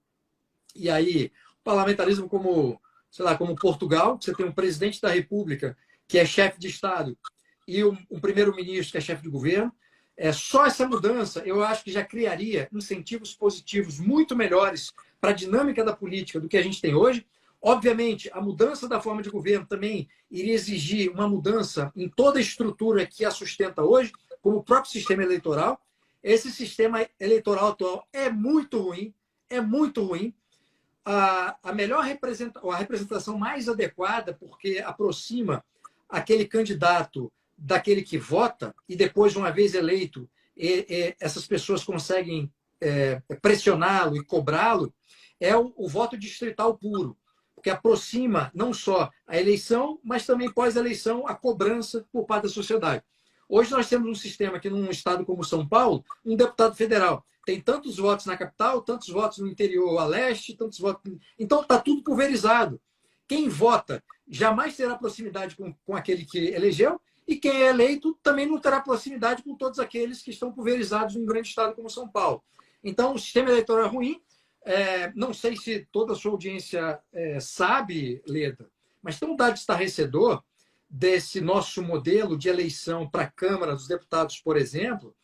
e aí, parlamentarismo como, sei lá, como Portugal, você tem um presidente da República que é chefe de Estado e um primeiro-ministro que é chefe de governo. Só essa mudança, eu acho que já criaria incentivos positivos muito melhores para a dinâmica da política do que a gente tem hoje. Obviamente, a mudança da forma de governo também iria exigir uma mudança em toda a estrutura que a sustenta hoje, como o próprio sistema eleitoral. Esse sistema eleitoral atual é muito ruim, é muito ruim. A melhor a representação mais adequada, porque aproxima aquele candidato daquele que vota, e depois, uma vez eleito, essas pessoas conseguem pressioná-lo e cobrá-lo, é o voto distrital puro, porque aproxima não só a eleição, mas também pós-eleição a cobrança por parte da sociedade. Hoje nós temos um sistema que, num estado como São Paulo, um deputado federal tem tantos votos na capital, tantos votos no interior a leste, tantos votos... Então está tudo pulverizado. Quem vota jamais terá proximidade com aquele que elegeu, e quem é eleito também não terá proximidade com todos aqueles que estão pulverizados num grande estado como São Paulo. Então, o sistema eleitoral é ruim. Não sei se toda a sua audiência sabe, Leda, mas tem um dado estarrecedor desse nosso modelo de eleição para a Câmara dos Deputados, por exemplo.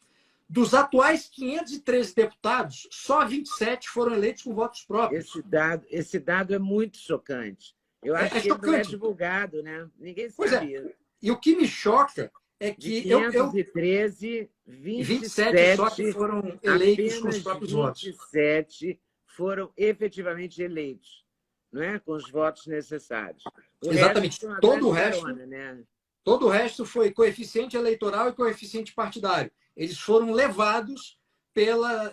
Dos atuais 513 deputados, só 27 foram eleitos com votos próprios. Esse dado é muito chocante. Eu acho que ele não é divulgado, né? Ninguém sabia. E o que me choca é que... De 513, 27 só que foram eleitos com os próprios votos. 27 foram efetivamente eleitos, não é? Com os votos necessários. Exatamente. Todo o resto resto foi coeficiente eleitoral e coeficiente partidário. Eles foram levados pela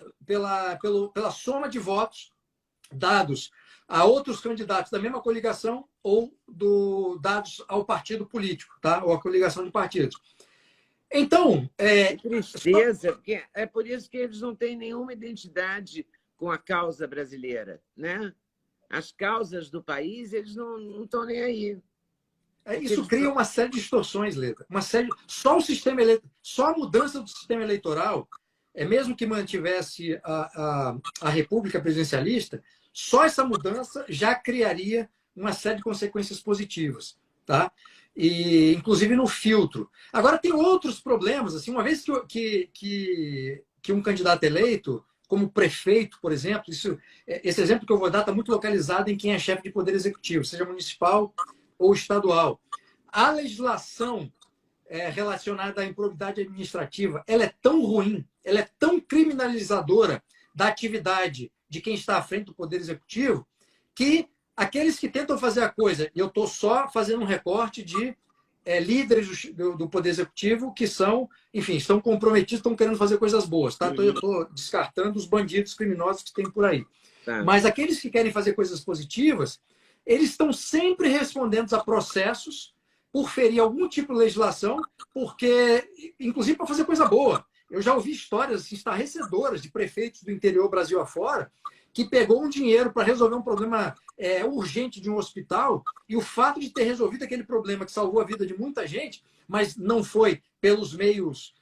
soma de votos dados a outros candidatos da mesma coligação ou dados ao partido político, tá? Ou à coligação de partidos. Então... Que tristeza, porque é por isso que eles não têm nenhuma identidade com a causa brasileira, né? as causas do país, eles não estão nem aí. Isso cria uma série de distorções, Leda. Só o sistema só a mudança do sistema eleitoral, mesmo que mantivesse a República presidencialista, só essa mudança já criaria uma série de consequências positivas, tá? E inclusive no filtro. Agora tem outros problemas, assim, uma vez que um candidato eleito, como prefeito, por exemplo, esse exemplo que eu vou dar está muito localizado em quem é chefe de poder executivo, seja municipal ou estadual. A legislação relacionada à improbidade administrativa, ela é tão ruim, ela é tão criminalizadora da atividade de quem está à frente do Poder Executivo, que aqueles que tentam fazer a coisa, e eu estou só fazendo um recorte de líderes do Poder Executivo que são, enfim, estão comprometidos, estão querendo fazer coisas boas, tá? Eu estou descartando os bandidos criminosos que tem por aí. Tá. Mas aqueles que querem fazer coisas positivas, eles estão sempre respondendo a processos por ferir algum tipo de legislação, porque, inclusive, para fazer coisa boa. Eu já ouvi histórias assim, estarrecedoras de prefeitos do interior Brasil afora que pegou um dinheiro para resolver um problema urgente de um hospital e o fato de ter resolvido aquele problema que salvou a vida de muita gente, mas não foi pelos meios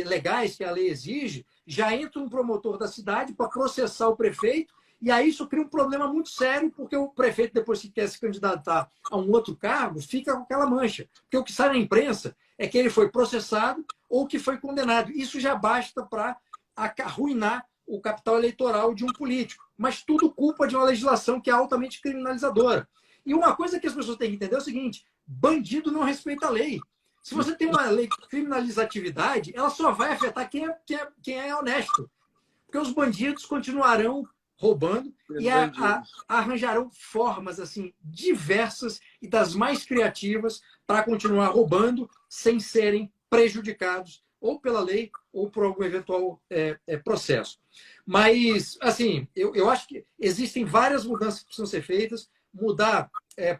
legais que a lei exige, já entra um promotor da cidade para processar o prefeito. E aí isso cria um problema muito sério, porque o prefeito, depois que quer se candidatar a um outro cargo, fica com aquela mancha. Porque o que sai na imprensa é que ele foi processado ou que foi condenado. Isso já basta para arruinar o capital eleitoral de um político. Mas tudo culpa de uma legislação que é altamente criminalizadora. E uma coisa que as pessoas têm que entender é o seguinte: bandido não respeita a lei. Se você tem uma lei que criminaliza a atividade, ela só vai afetar quem é honesto. Porque os bandidos continuarão roubando e arranjarão formas assim diversas e das mais criativas para continuar roubando sem serem prejudicados ou pela lei ou por algum eventual processo. Mas, assim, eu acho que existem várias mudanças que precisam ser feitas. Mudar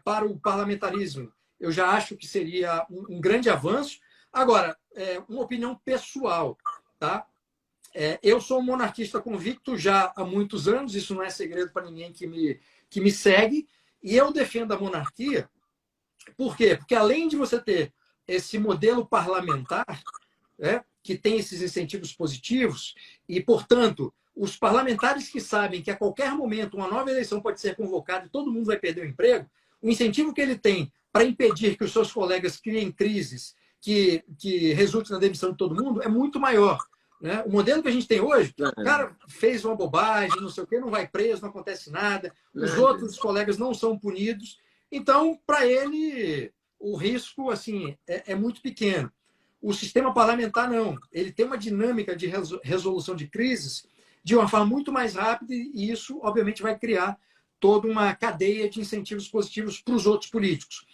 para o parlamentarismo, eu já acho que seria um grande avanço. Agora, uma opinião pessoal, tá? Eu sou um monarquista convicto já há muitos anos, isso não é segredo para ninguém que me segue, e eu defendo a monarquia. Por quê? Porque além de você ter esse modelo parlamentar, que tem esses incentivos positivos, e, portanto, os parlamentares que sabem que a qualquer momento uma nova eleição pode ser convocada e todo mundo vai perder o emprego, o incentivo que ele tem para impedir que os seus colegas criem crises que resultem na demissão de todo mundo é muito maior. Né? O modelo que a gente tem hoje, o cara fez uma bobagem, não sei o quê, não vai preso, não acontece nada, os outros colegas não são punidos. Então, para ele, o risco assim, é muito pequeno. O sistema parlamentar, não. Ele tem uma dinâmica de resolução de crises de uma forma muito mais rápida e isso, obviamente, vai criar toda uma cadeia de incentivos positivos para os outros políticos.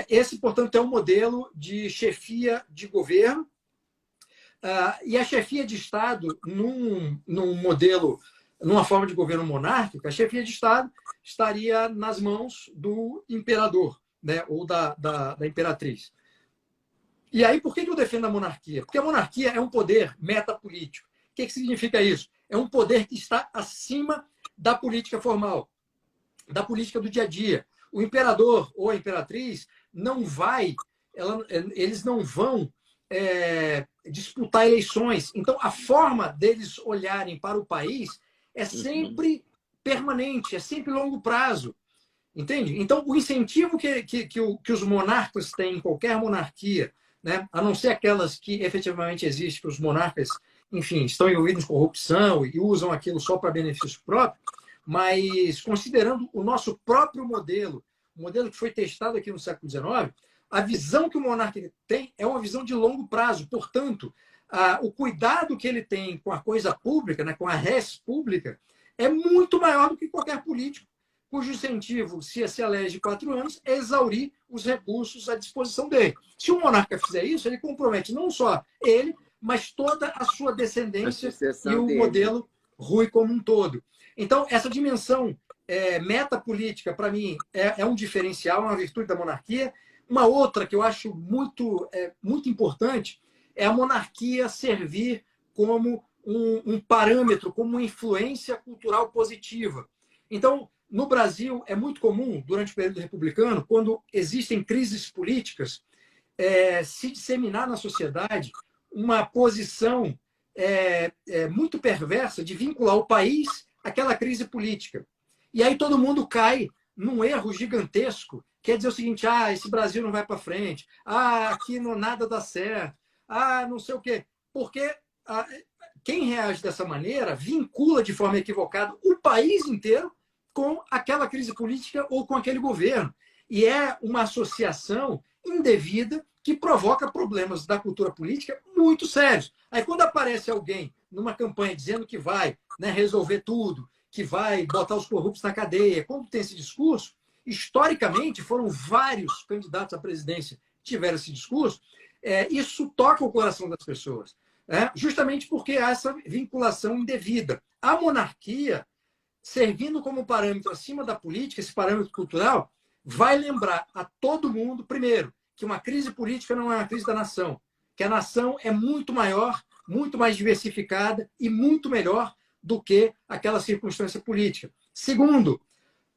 Esse, portanto, é um modelo de chefia de governo. E a chefia de Estado, num modelo, numa forma de governo monárquico, a chefia de Estado estaria nas mãos do imperador, né, ou da imperatriz. E aí, por que eu defendo a monarquia? Porque a monarquia é um poder metapolítico. O que significa isso? É um poder que está acima da política formal, da política do dia a dia. O imperador ou a imperatriz eles não vão disputar eleições. Então, a forma deles olharem para o país é sempre permanente, é sempre longo prazo. Entende? Então, o incentivo que os monarcas têm em qualquer monarquia, né, a não ser aquelas que efetivamente existem, que os monarcas, enfim, estão envolvidos em corrupção e usam aquilo só para benefício próprio, mas considerando o nosso próprio modelo, o modelo que foi testado aqui no século XIX, a visão que o monarca tem é uma visão de longo prazo. Portanto, o cuidado que ele tem com a coisa pública, né, com a res pública, é muito maior do que qualquer político cujo incentivo, se elege 4 anos, é exaurir os recursos à disposição dele. Se o monarca fizer isso, ele compromete não só ele, mas toda a sua descendência e o modelo Rui como um todo. Então, essa dimensão metapolítica, para mim, é um diferencial, é uma virtude da monarquia. Uma outra que eu acho muito importante é a monarquia servir como um parâmetro, como uma influência cultural positiva. Então, No Brasil, é muito comum, durante o período republicano, quando existem crises políticas, se disseminar na sociedade uma posição muito perversa de vincular o país àquela crise política. E aí todo mundo cai num erro gigantesco, quer dizer o seguinte, esse Brasil não vai para frente, aqui não, nada dá certo, não sei o quê. Porque quem reage dessa maneira vincula de forma equivocada o país inteiro com aquela crise política ou com aquele governo. E é uma associação indevida que provoca problemas da cultura política muito sérios. Aí, quando aparece alguém numa campanha dizendo que vai, né, resolver tudo, que vai botar os corruptos na cadeia, quando tem esse discurso, historicamente foram vários candidatos à presidência que tiveram esse discurso, isso toca o coração das pessoas, justamente porque há essa vinculação indevida. A monarquia, servindo como parâmetro acima da política, esse parâmetro cultural, vai lembrar a todo mundo, primeiro, que uma crise política não é uma crise da nação, que a nação é muito maior, muito mais diversificada e muito melhor do que aquela circunstância política. Segundo,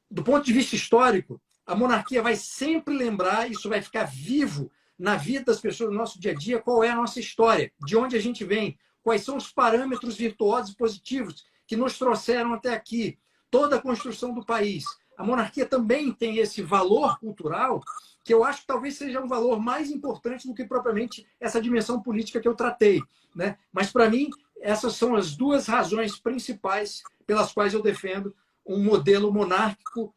do ponto de vista histórico, a monarquia vai sempre lembrar, isso vai ficar vivo na vida das pessoas, no nosso dia a dia, qual é a nossa história, de onde a gente vem, quais são os parâmetros virtuosos e positivos que nos trouxeram até aqui, toda a construção do país. A monarquia também tem esse valor cultural que eu acho que talvez seja um valor mais importante do que propriamente essa dimensão política que eu tratei, né? Mas, para mim, essas são as duas razões principais pelas quais eu defendo um modelo monárquico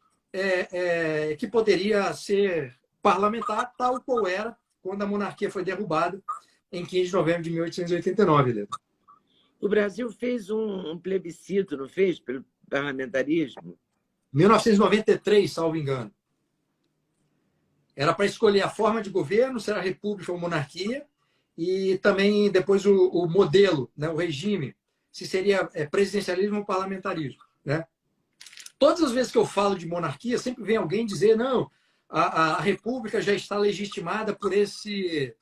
que poderia ser parlamentar, tal qual era quando a monarquia foi derrubada em 15 de novembro de 1889. Leandro. O Brasil fez um plebiscito, não fez, pelo parlamentarismo? 1993, salvo engano. Era para escolher a forma de governo, se era república ou monarquia, e também depois o modelo, né, o regime, se seria presidencialismo ou parlamentarismo. Né? Todas as vezes que eu falo de monarquia, sempre vem alguém dizer, não, a república já está legitimada por esse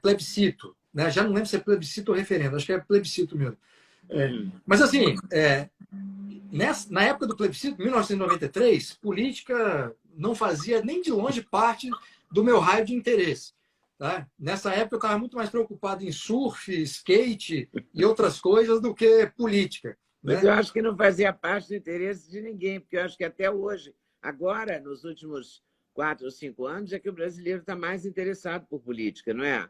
plebiscito. Né? Já não lembro se é plebiscito ou referendo, acho que é plebiscito mesmo. Mas, assim, na época do plebiscito, 1993, política não fazia nem de longe parte do meu raio de interesse. Tá? Nessa época, eu estava muito mais preocupado em surf, skate e outras coisas do que política. Mas eu acho que não fazia parte do interesse de ninguém, porque eu acho que até hoje, agora, nos últimos 4 ou 5 anos, é que o brasileiro está mais interessado por política, não é?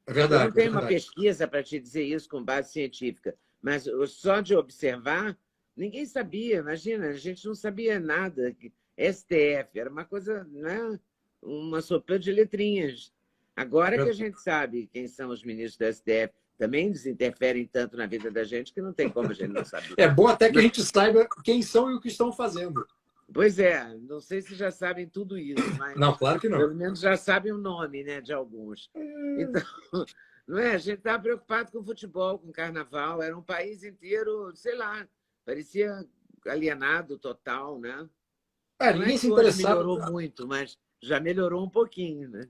É verdade. Eu não tenho uma pesquisa para te dizer isso com base científica, mas só de observar, ninguém sabia, imagina, a gente não sabia nada. STF era uma coisa, né? Uma sopa de letrinhas. Agora que a gente sabe quem são os ministros do STF, também eles interferem tanto na vida da gente que não tem como a gente não saber. É bom até que a gente saiba quem são e o que estão fazendo. Pois é, não sei se já sabem tudo isso, mas não, claro que não. Pelo menos já sabem o nome, né, de alguns. Então, não é? A gente estava preocupado com futebol, com carnaval, era um país inteiro, sei lá, parecia alienado total, né? Ninguém se interessava. Melhorou muito, mas já melhorou um pouquinho, né?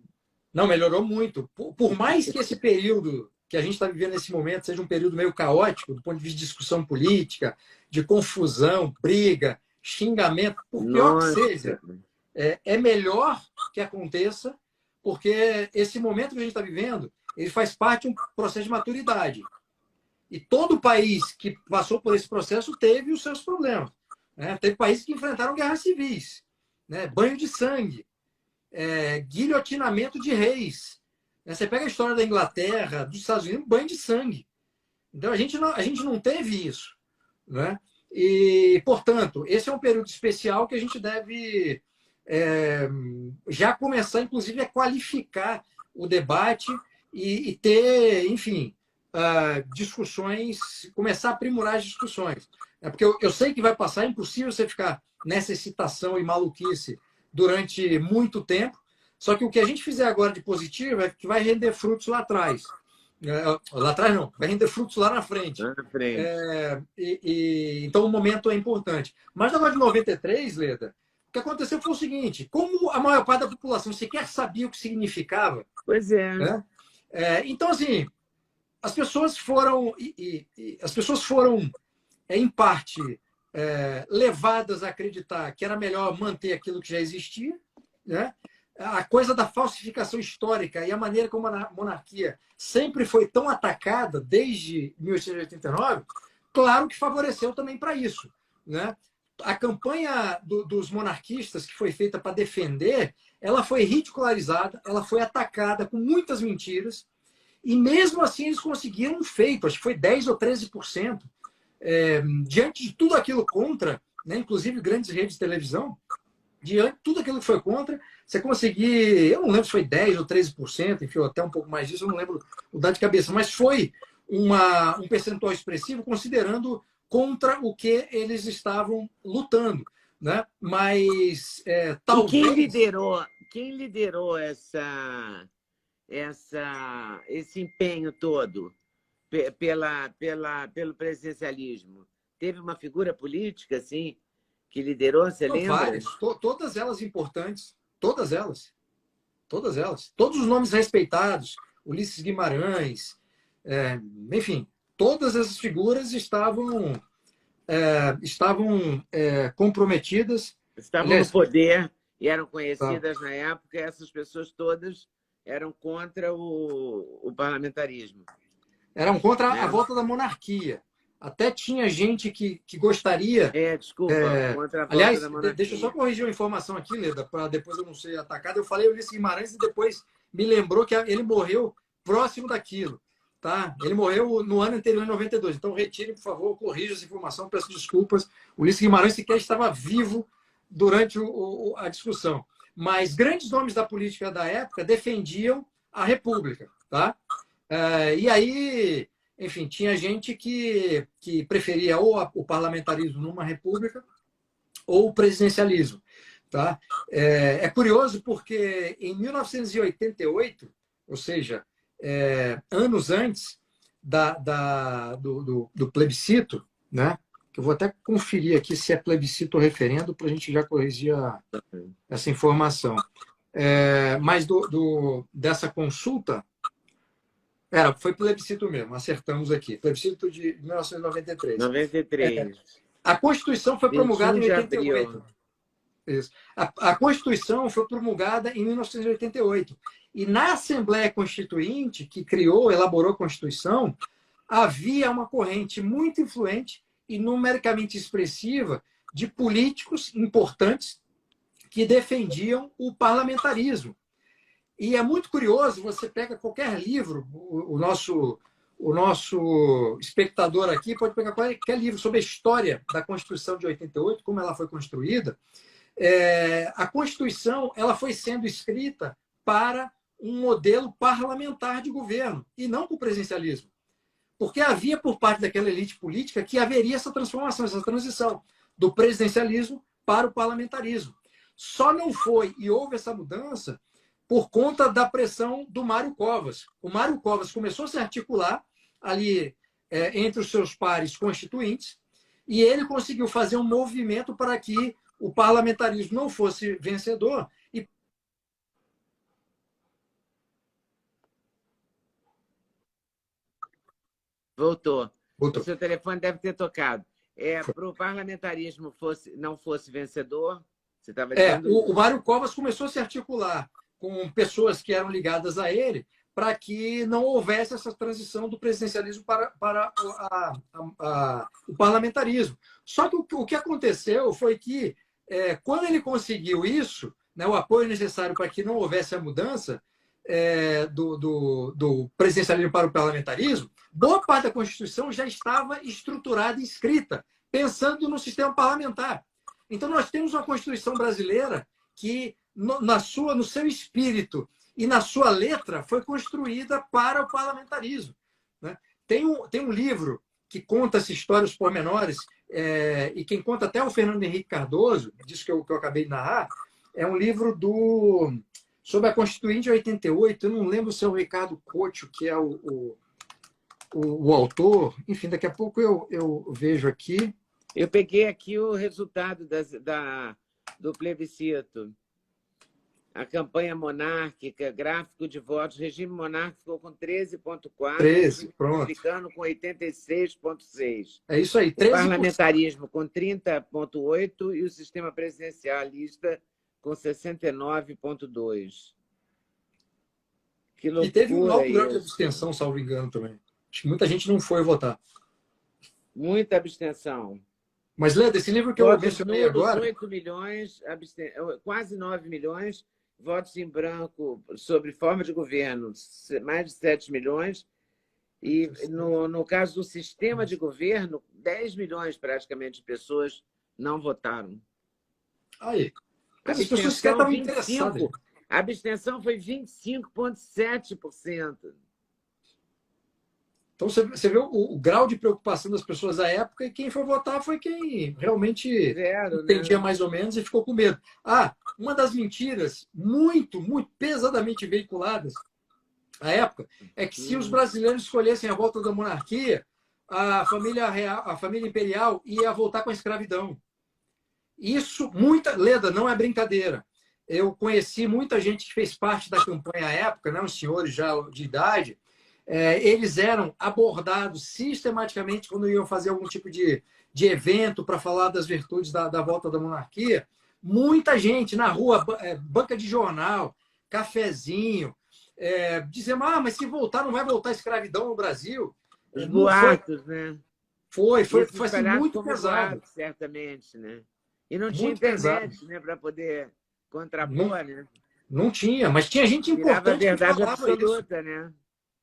Não, melhorou muito. Por mais que esse período que a gente está vivendo nesse momento seja um período meio caótico, do ponto de vista de discussão política, de confusão, briga, xingamento, por pior que seja, é melhor que aconteça, porque esse momento que a gente está vivendo, ele faz parte de um processo de maturidade. E todo país que passou por esse processo teve os seus problemas. Né? Teve países que enfrentaram guerras civis, né? Banho de sangue, guilhotinamento de reis. Você pega a história da Inglaterra, dos Estados Unidos, banho de sangue. Então, a gente não teve isso. Né? E, portanto, esse é um período especial que a gente deve já começar, inclusive, a qualificar o debate e ter, enfim, discussões, começar a aprimorar as discussões. Porque eu sei que vai passar, é impossível você ficar nessa excitação e maluquice durante muito tempo, só que o que a gente fizer agora de positivo é que vai render frutos lá atrás. Lá atrás não, vai render frutos lá na frente. Lá na frente. Então o momento é importante. Mas no negócio de 93, Leda, o que aconteceu foi o seguinte: como a maior parte da população sequer sabia o que significava. Pois é. Né? Então, assim, as pessoas foram, em parte, levadas a acreditar que era melhor manter aquilo que já existia, né? A coisa da falsificação histórica e a maneira como a monarquia sempre foi tão atacada desde 1889, claro que favoreceu também para isso, né? A campanha dos monarquistas que foi feita para defender, ela foi ridicularizada, ela foi atacada com muitas mentiras, e mesmo assim eles conseguiram um feito, acho que foi 10 ou 13%, diante de tudo aquilo contra, né, inclusive grandes redes de televisão, diante de tudo aquilo que foi contra, você conseguir, eu não lembro se foi 10 ou 13%, enfim, até um pouco mais disso, eu não lembro o dado de cabeça, mas foi um percentual expressivo considerando contra o que eles estavam lutando, né? Mas talvez... E quem liderou esse empenho todo pelo presidencialismo? Teve uma figura política, assim, que liderou, você lembra? Várias, todas elas importantes, todas elas. Todas elas. Todos os nomes respeitados, Ulisses Guimarães, enfim, todas essas figuras estavam comprometidas. Estavam no poder e eram conhecidas na época, e essas pessoas todas eram contra o parlamentarismo. Eram contra a volta da monarquia. Até tinha gente que gostaria... contra a volta aliás, da monarquia. Deixa eu só corrigir uma informação aqui, Leda, para depois eu não ser atacado. Eu falei Ulisses Guimarães e depois me lembrou que ele morreu próximo daquilo. Tá? Ele morreu no ano anterior, em 92. Então, retire, por favor, corrija essa informação, peço desculpas. Ulisses Guimarães sequer estava vivo durante a discussão. Mas grandes nomes da política da época defendiam a República. Tá? E aí, enfim, tinha gente que preferia ou o parlamentarismo numa república ou o presidencialismo. Tá? É curioso porque em 1988, ou seja, anos antes do plebiscito, né? Que eu vou até conferir aqui se é plebiscito ou referendo para a gente já corrigir essa informação. Mas dessa consulta, foi plebiscito mesmo, acertamos aqui. Plebiscito de 1993. 93. A Constituição foi promulgada em 88. Isso. A Constituição foi promulgada em 1988. E na Assembleia Constituinte, que elaborou a Constituição, havia uma corrente muito influente e numericamente expressiva de políticos importantes que defendiam o parlamentarismo. E é muito curioso, você pega qualquer livro, o nosso espectador aqui pode pegar qualquer livro sobre a história da Constituição de 88, como ela foi construída. A Constituição ela foi sendo escrita para um modelo parlamentar de governo e não para o presidencialismo. Porque havia por parte daquela elite política que haveria essa transformação, essa transição do presidencialismo para o parlamentarismo. Só não foi e houve essa mudança por conta da pressão do Mário Covas. O Mário Covas começou a se articular ali entre os seus pares constituintes e ele conseguiu fazer um movimento para que o parlamentarismo não fosse vencedor. Voltou. O seu telefone deve ter tocado. Para o parlamentarismo não fosse vencedor, você estava dizendo... O Mário Covas começou a se articular com pessoas que eram ligadas a ele para que não houvesse essa transição do presidencialismo para o parlamentarismo. Só que o que aconteceu foi que, quando ele conseguiu isso, né, o apoio necessário para que não houvesse a mudança do presidencialismo para o parlamentarismo, boa parte da Constituição já estava estruturada e escrita, pensando no sistema parlamentar. Então, nós temos uma Constituição brasileira que, no seu espírito e na sua letra, foi construída para o parlamentarismo. Né? Tem um livro que conta essa história, os pormenores, e quem conta até o Fernando Henrique Cardoso, disso que eu acabei de narrar, é um livro sobre a Constituinte de 88, eu não lembro se é o Ricardo Couto, que é o autor. Enfim, daqui a pouco eu vejo aqui. Eu peguei aqui o resultado do plebiscito. a campanha monárquica, gráfico de votos, regime monárquico ficou com 13,4, 13, regime pronto. republicano com 86,6. É isso aí, O 13%. parlamentarismo com 30,8 e o sistema presidencialista com 69,2. Que E teve um loucura alto grau de isso. abstenção, salvo engano, também. Acho que muita gente não foi votar. Muita abstenção. Mas, Leda, esse livro que eu Votos mencionei nulos, agora... 8 milhões, quase 9 milhões, votos em branco sobre forma de governo, mais de 7 milhões, e no caso do sistema de governo, 10 milhões praticamente de pessoas não votaram. Aí. Mas as pessoas sequer estavam 25, interessadas. a abstenção foi 25,7%. Então, você vê o grau de preocupação das pessoas da época, e quem foi votar foi quem realmente Zero, entendia né? mais ou menos e ficou com medo. Ah, uma das mentiras muito, muito pesadamente veiculadas à época é que se os brasileiros escolhessem a volta da monarquia, a família real, a família imperial ia voltar com a escravidão. Isso, Leda, não é brincadeira. Eu conheci muita gente que fez parte da campanha à época, né, os senhores já de idade. Eles eram abordados sistematicamente quando iam fazer algum tipo de evento para falar das virtudes da volta da monarquia. Muita gente na rua, banca de jornal, cafezinho, dizendo, mas se voltar, não vai voltar a escravidão no Brasil. Os Não foi, boatos, né? foi assim, Espalhado muito como pesado. boatos, certamente, né? E não tinha Muito internet, pesado. né, para poder contrapor, né? Não tinha, mas tinha gente Virava a importante que verdade falava isso. absoluta, né?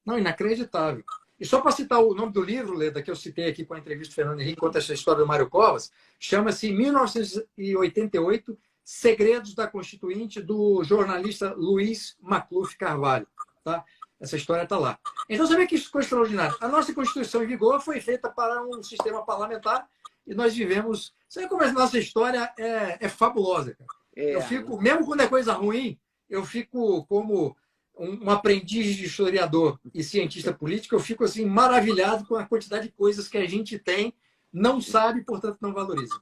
Não, inacreditável. E só para citar o nome do livro, Leda, que eu citei aqui com a entrevista do Fernando Henrique, conta essa história do Mário Covas, chama-se 1988, Segredos da Constituinte, do jornalista Luiz Macluf Carvalho. Tá? Essa história está lá. Então, você vê que isso ficou extraordinário. A nossa Constituição em vigor foi feita para um sistema parlamentar e nós vivemos... Você vê como a nossa história é fabulosa, cara. Eu fico, mesmo quando é coisa ruim, eu fico como um aprendiz de historiador e cientista político, eu fico assim maravilhado com a quantidade de coisas que a gente tem, não sabe, portanto não valoriza.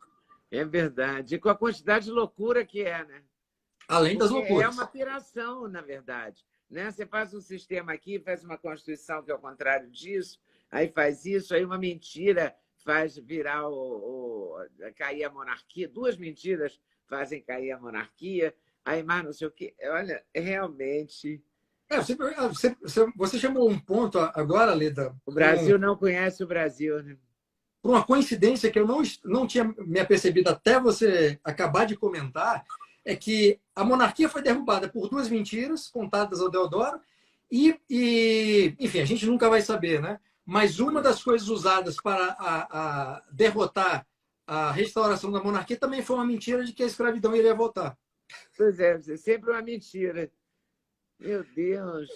É verdade. E com a quantidade de loucura que é, né? Além das Porque loucuras. é uma piração, na verdade. Né? Você faz um sistema aqui, faz uma Constituição que é o contrário disso, aí faz isso, aí uma mentira faz virar cair a monarquia, duas mentiras fazem cair a monarquia, aí mais não sei o quê. Olha, realmente... Você chamou um ponto agora, Leda. O Brasil não conhece o Brasil, né? Por uma coincidência que eu não tinha me apercebido até você acabar de comentar, é que a monarquia foi derrubada por duas mentiras contadas ao Deodoro e enfim, a gente nunca vai saber, né? Mas uma das coisas usadas para derrotar a restauração da monarquia também foi uma mentira de que a escravidão iria voltar. Pois é, sempre uma mentira. Meu Deus,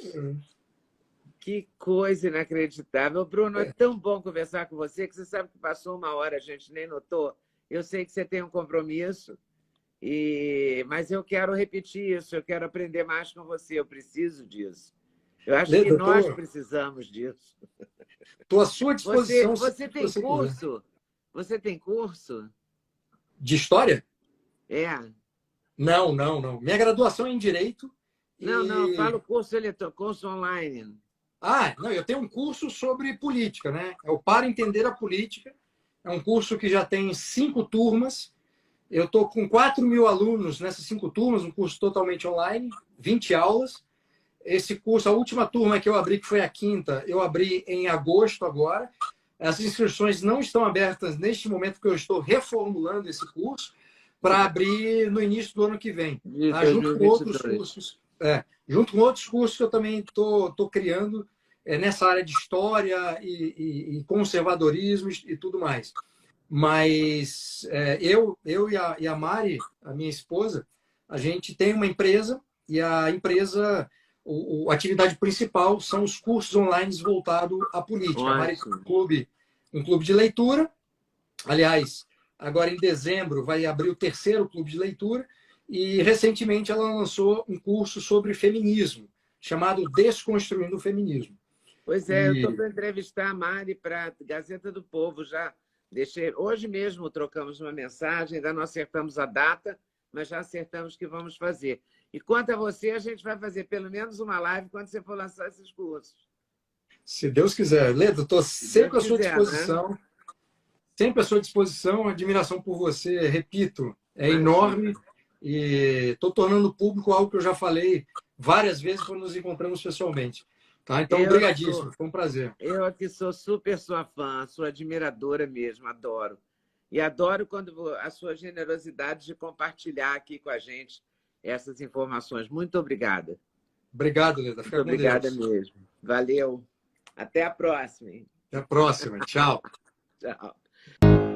que coisa inacreditável. Bruno, é tão bom conversar com você que você sabe que passou uma hora, a gente nem notou. Eu sei que você tem um compromisso, mas eu quero repetir isso, eu quero aprender mais com você, eu preciso disso. Eu acho que nós precisamos disso. Estou à sua disposição. Você tem curso? Você tem curso? De história? Não. Minha graduação é em Direito. Não, falo curso online. Não, eu tenho um curso sobre política, né? É o Para Entender a Política. É um curso que já tem 5 turmas. Eu estou com 4.000 alunos nessas 5 turmas, um curso totalmente online, 20 aulas. Esse curso, a última turma que eu abri, que foi a 5ª, eu abri em agosto agora. As inscrições não estão abertas neste momento, porque eu estou reformulando esse curso para abrir no início do ano que vem. Tá? Junto com outros cursos. Junto com outros cursos que eu também estou criando nessa área de história e conservadorismo e tudo mais. Mas eu e a Mari, a minha esposa, a gente tem uma empresa e a empresa, a atividade principal são os cursos online voltados à política. A Mari tem um clube de leitura. Aliás, agora em dezembro vai abrir o 3º clube de leitura. E, recentemente, ela lançou um curso sobre feminismo, chamado Desconstruindo o Feminismo. Pois é, eu estou para entrevistar a Mari para a Gazeta do Povo. Já deixei. Hoje mesmo trocamos uma mensagem, ainda não acertamos a data, mas já acertamos que vamos fazer. E quanto a você, a gente vai fazer pelo menos uma live quando você for lançar esses cursos. Se Deus quiser. Ledo, estou sempre à sua disposição. Né? Sempre à sua disposição. A admiração por você, repito, é enorme. E estou tornando público algo que eu já falei várias vezes quando nos encontramos pessoalmente. Tá? Então, obrigadíssimo. Foi um prazer. Eu aqui sou super sua fã, sua admiradora mesmo, adoro. E adoro quando a sua generosidade de compartilhar aqui com a gente essas informações. Muito obrigada. Obrigado, Leda. Muito obrigada mesmo. Valeu. Até a próxima. Até a próxima. Tchau. Tchau.